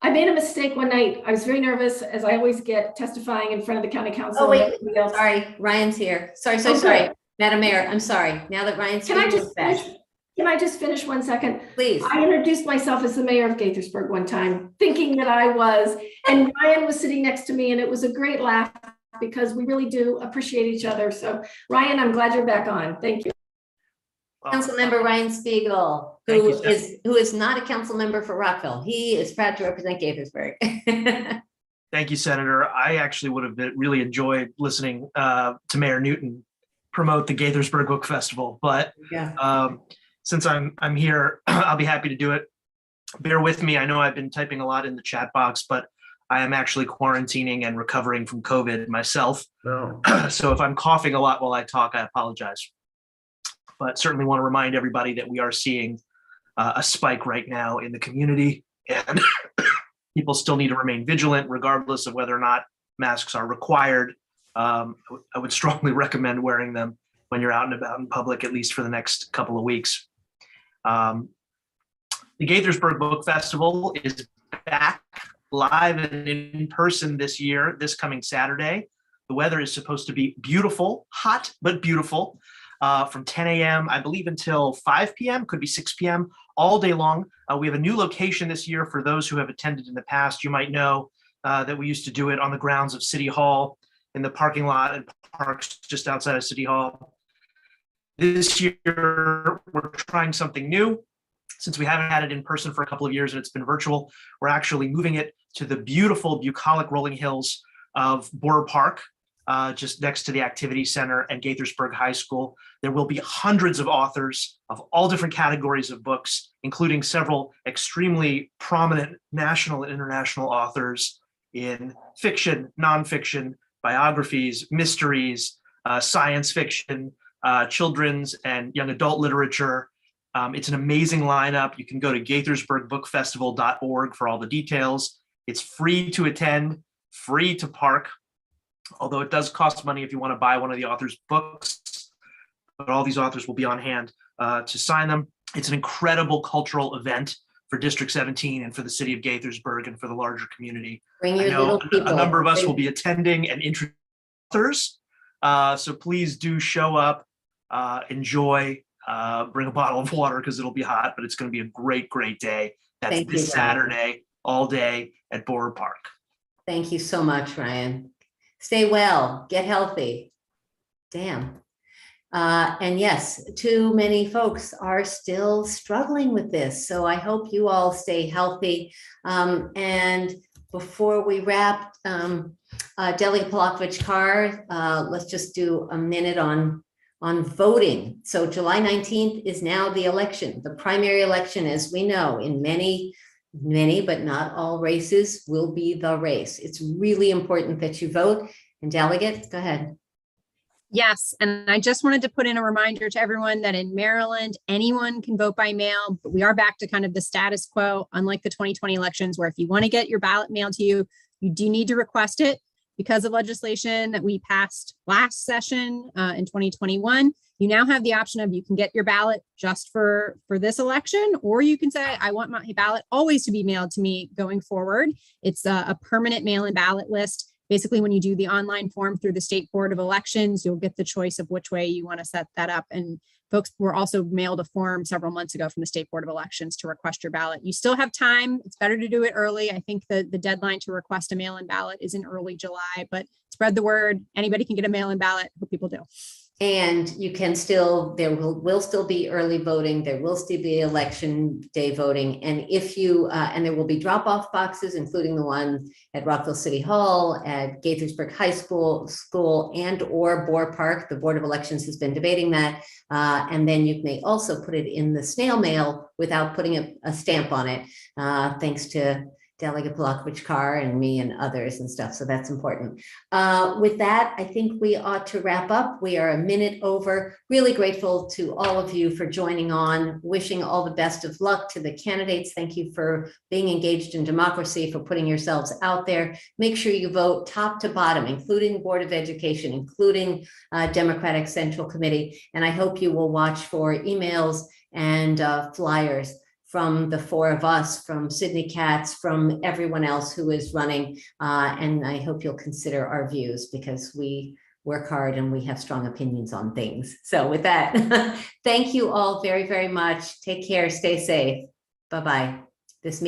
I made a mistake one night. I was very nervous, as I always get, testifying in front of the county council. Oh, wait, sorry, Ryan's here. Sorry, sorry. Madam Mayor, I'm sorry. Now that Ryan's here, can I just finish 1 second? Please. I introduced myself as the mayor of Gaithersburg one time, thinking that I was, and Ryan was sitting next to me, and it was a great laugh because we really do appreciate each other. So Ryan, I'm glad you're back on. Thank you. Councilmember Ryan Spiegel, who is not a council member for Rockville. He is proud to represent Gaithersburg. Thank you, Senator. I actually would have really enjoyed listening to Mayor Newton promote the Gaithersburg Book Festival, but since I'm here, I'll be happy to do it. Bear with me. I know I've been typing a lot in the chat box, but I am actually quarantining and recovering from COVID myself. no. So if I'm coughing a lot while I talk, I apologize. But certainly want to remind everybody that we are seeing a spike right now in the community, and people still need to remain vigilant regardless of whether or not masks are required. I would strongly recommend wearing them when you're out and about in public, at least for the next couple of weeks. The Gaithersburg Book Festival is back live and in person this year, this coming Saturday. The weather is supposed to be beautiful, hot, but beautiful. From 10 a.m., I believe, until 5 p.m., could be 6 p.m., all day long. We have a new location this year. For those who have attended in the past, you might know that we used to do it on the grounds of City Hall, in the parking lot and parks just outside of City Hall. This year, we're trying something new. Since we haven't had it in person for a couple of years and it's been virtual, we're actually moving it to the beautiful bucolic rolling hills of Borough Park. just next to the Activity Center and Gaithersburg High School. There will be hundreds of authors of all different categories of books, including several extremely prominent national and international authors in fiction, nonfiction, biographies, mysteries, science fiction, children's and young adult literature. It's an amazing lineup. You can go to gaithersburgbookfestival.org for all the details. It's free to attend, free to park, although it does cost money if you want to buy one of the author's books, but all these authors will be on hand to sign them. It's an incredible cultural event for District 17 and for the city of Gaithersburg and for the larger community. Bring your I know little people. a number of us will be attending and introducing authors. So please do show up, enjoy, bring a bottle of water because it'll be hot, but it's going to be a great, great day. That's Thank this you, Ryan. Saturday, all day at Borer Park. Thank you so much, Ryan. Stay well, get healthy. Damn. And yes, too many folks are still struggling with this. So I hope you all stay healthy. And before we wrap, Delegate Palakovich Carr, let's just do a minute on voting. So July 19th is now the election. The primary election, as we know, in many, but not all races, will be the race. It's really important that you vote. And Delegate, go ahead. Yes, and I just wanted to put in a reminder to everyone that in Maryland, anyone can vote by mail, but we are back to kind of the status quo, unlike the 2020 elections, where if you want to get your ballot mailed to you, you do need to request it. Because of legislation that we passed last session in 2021, you now have the option of you can get your ballot just for this election, or you can say, I want my ballot always to be mailed to me going forward. It's a permanent mail-in ballot list. Basically, when you do the online form through the State Board of Elections, you'll get the choice of which way you want to set that up. And folks were also mailed a form several months ago from the State Board of Elections to request your ballot. You still have time. It's better to do it early. I think the deadline to request a mail-in ballot is in early July, but spread the word. Anybody can get a mail-in ballot. Hope people do. And you can still, there will still be early voting. There will still be election day voting. And if you, and there will be drop-off boxes, including the one at Rockville City Hall, at Gaithersburg High School, and or Borer Park. The Board of Elections has been debating that. And then you may also put it in the snail mail without putting a stamp on it, thanks to Delegate Palakovich Carr and me and others and stuff. So that's important. With that, I think we ought to wrap up. We are a minute over. Really grateful to all of you for joining on. Wishing all the best of luck to the candidates. Thank you for being engaged in democracy, for putting yourselves out there. Make sure you vote top to bottom, including Board of Education, including Democratic Central Committee. And I hope you will watch for emails and flyers from the four of us, from Sydney Katz, from everyone else who is running. And I hope you'll consider our views, because we work hard and we have strong opinions on things. So with that, thank you all very, very much. Take care, stay safe. Bye-bye. This meeting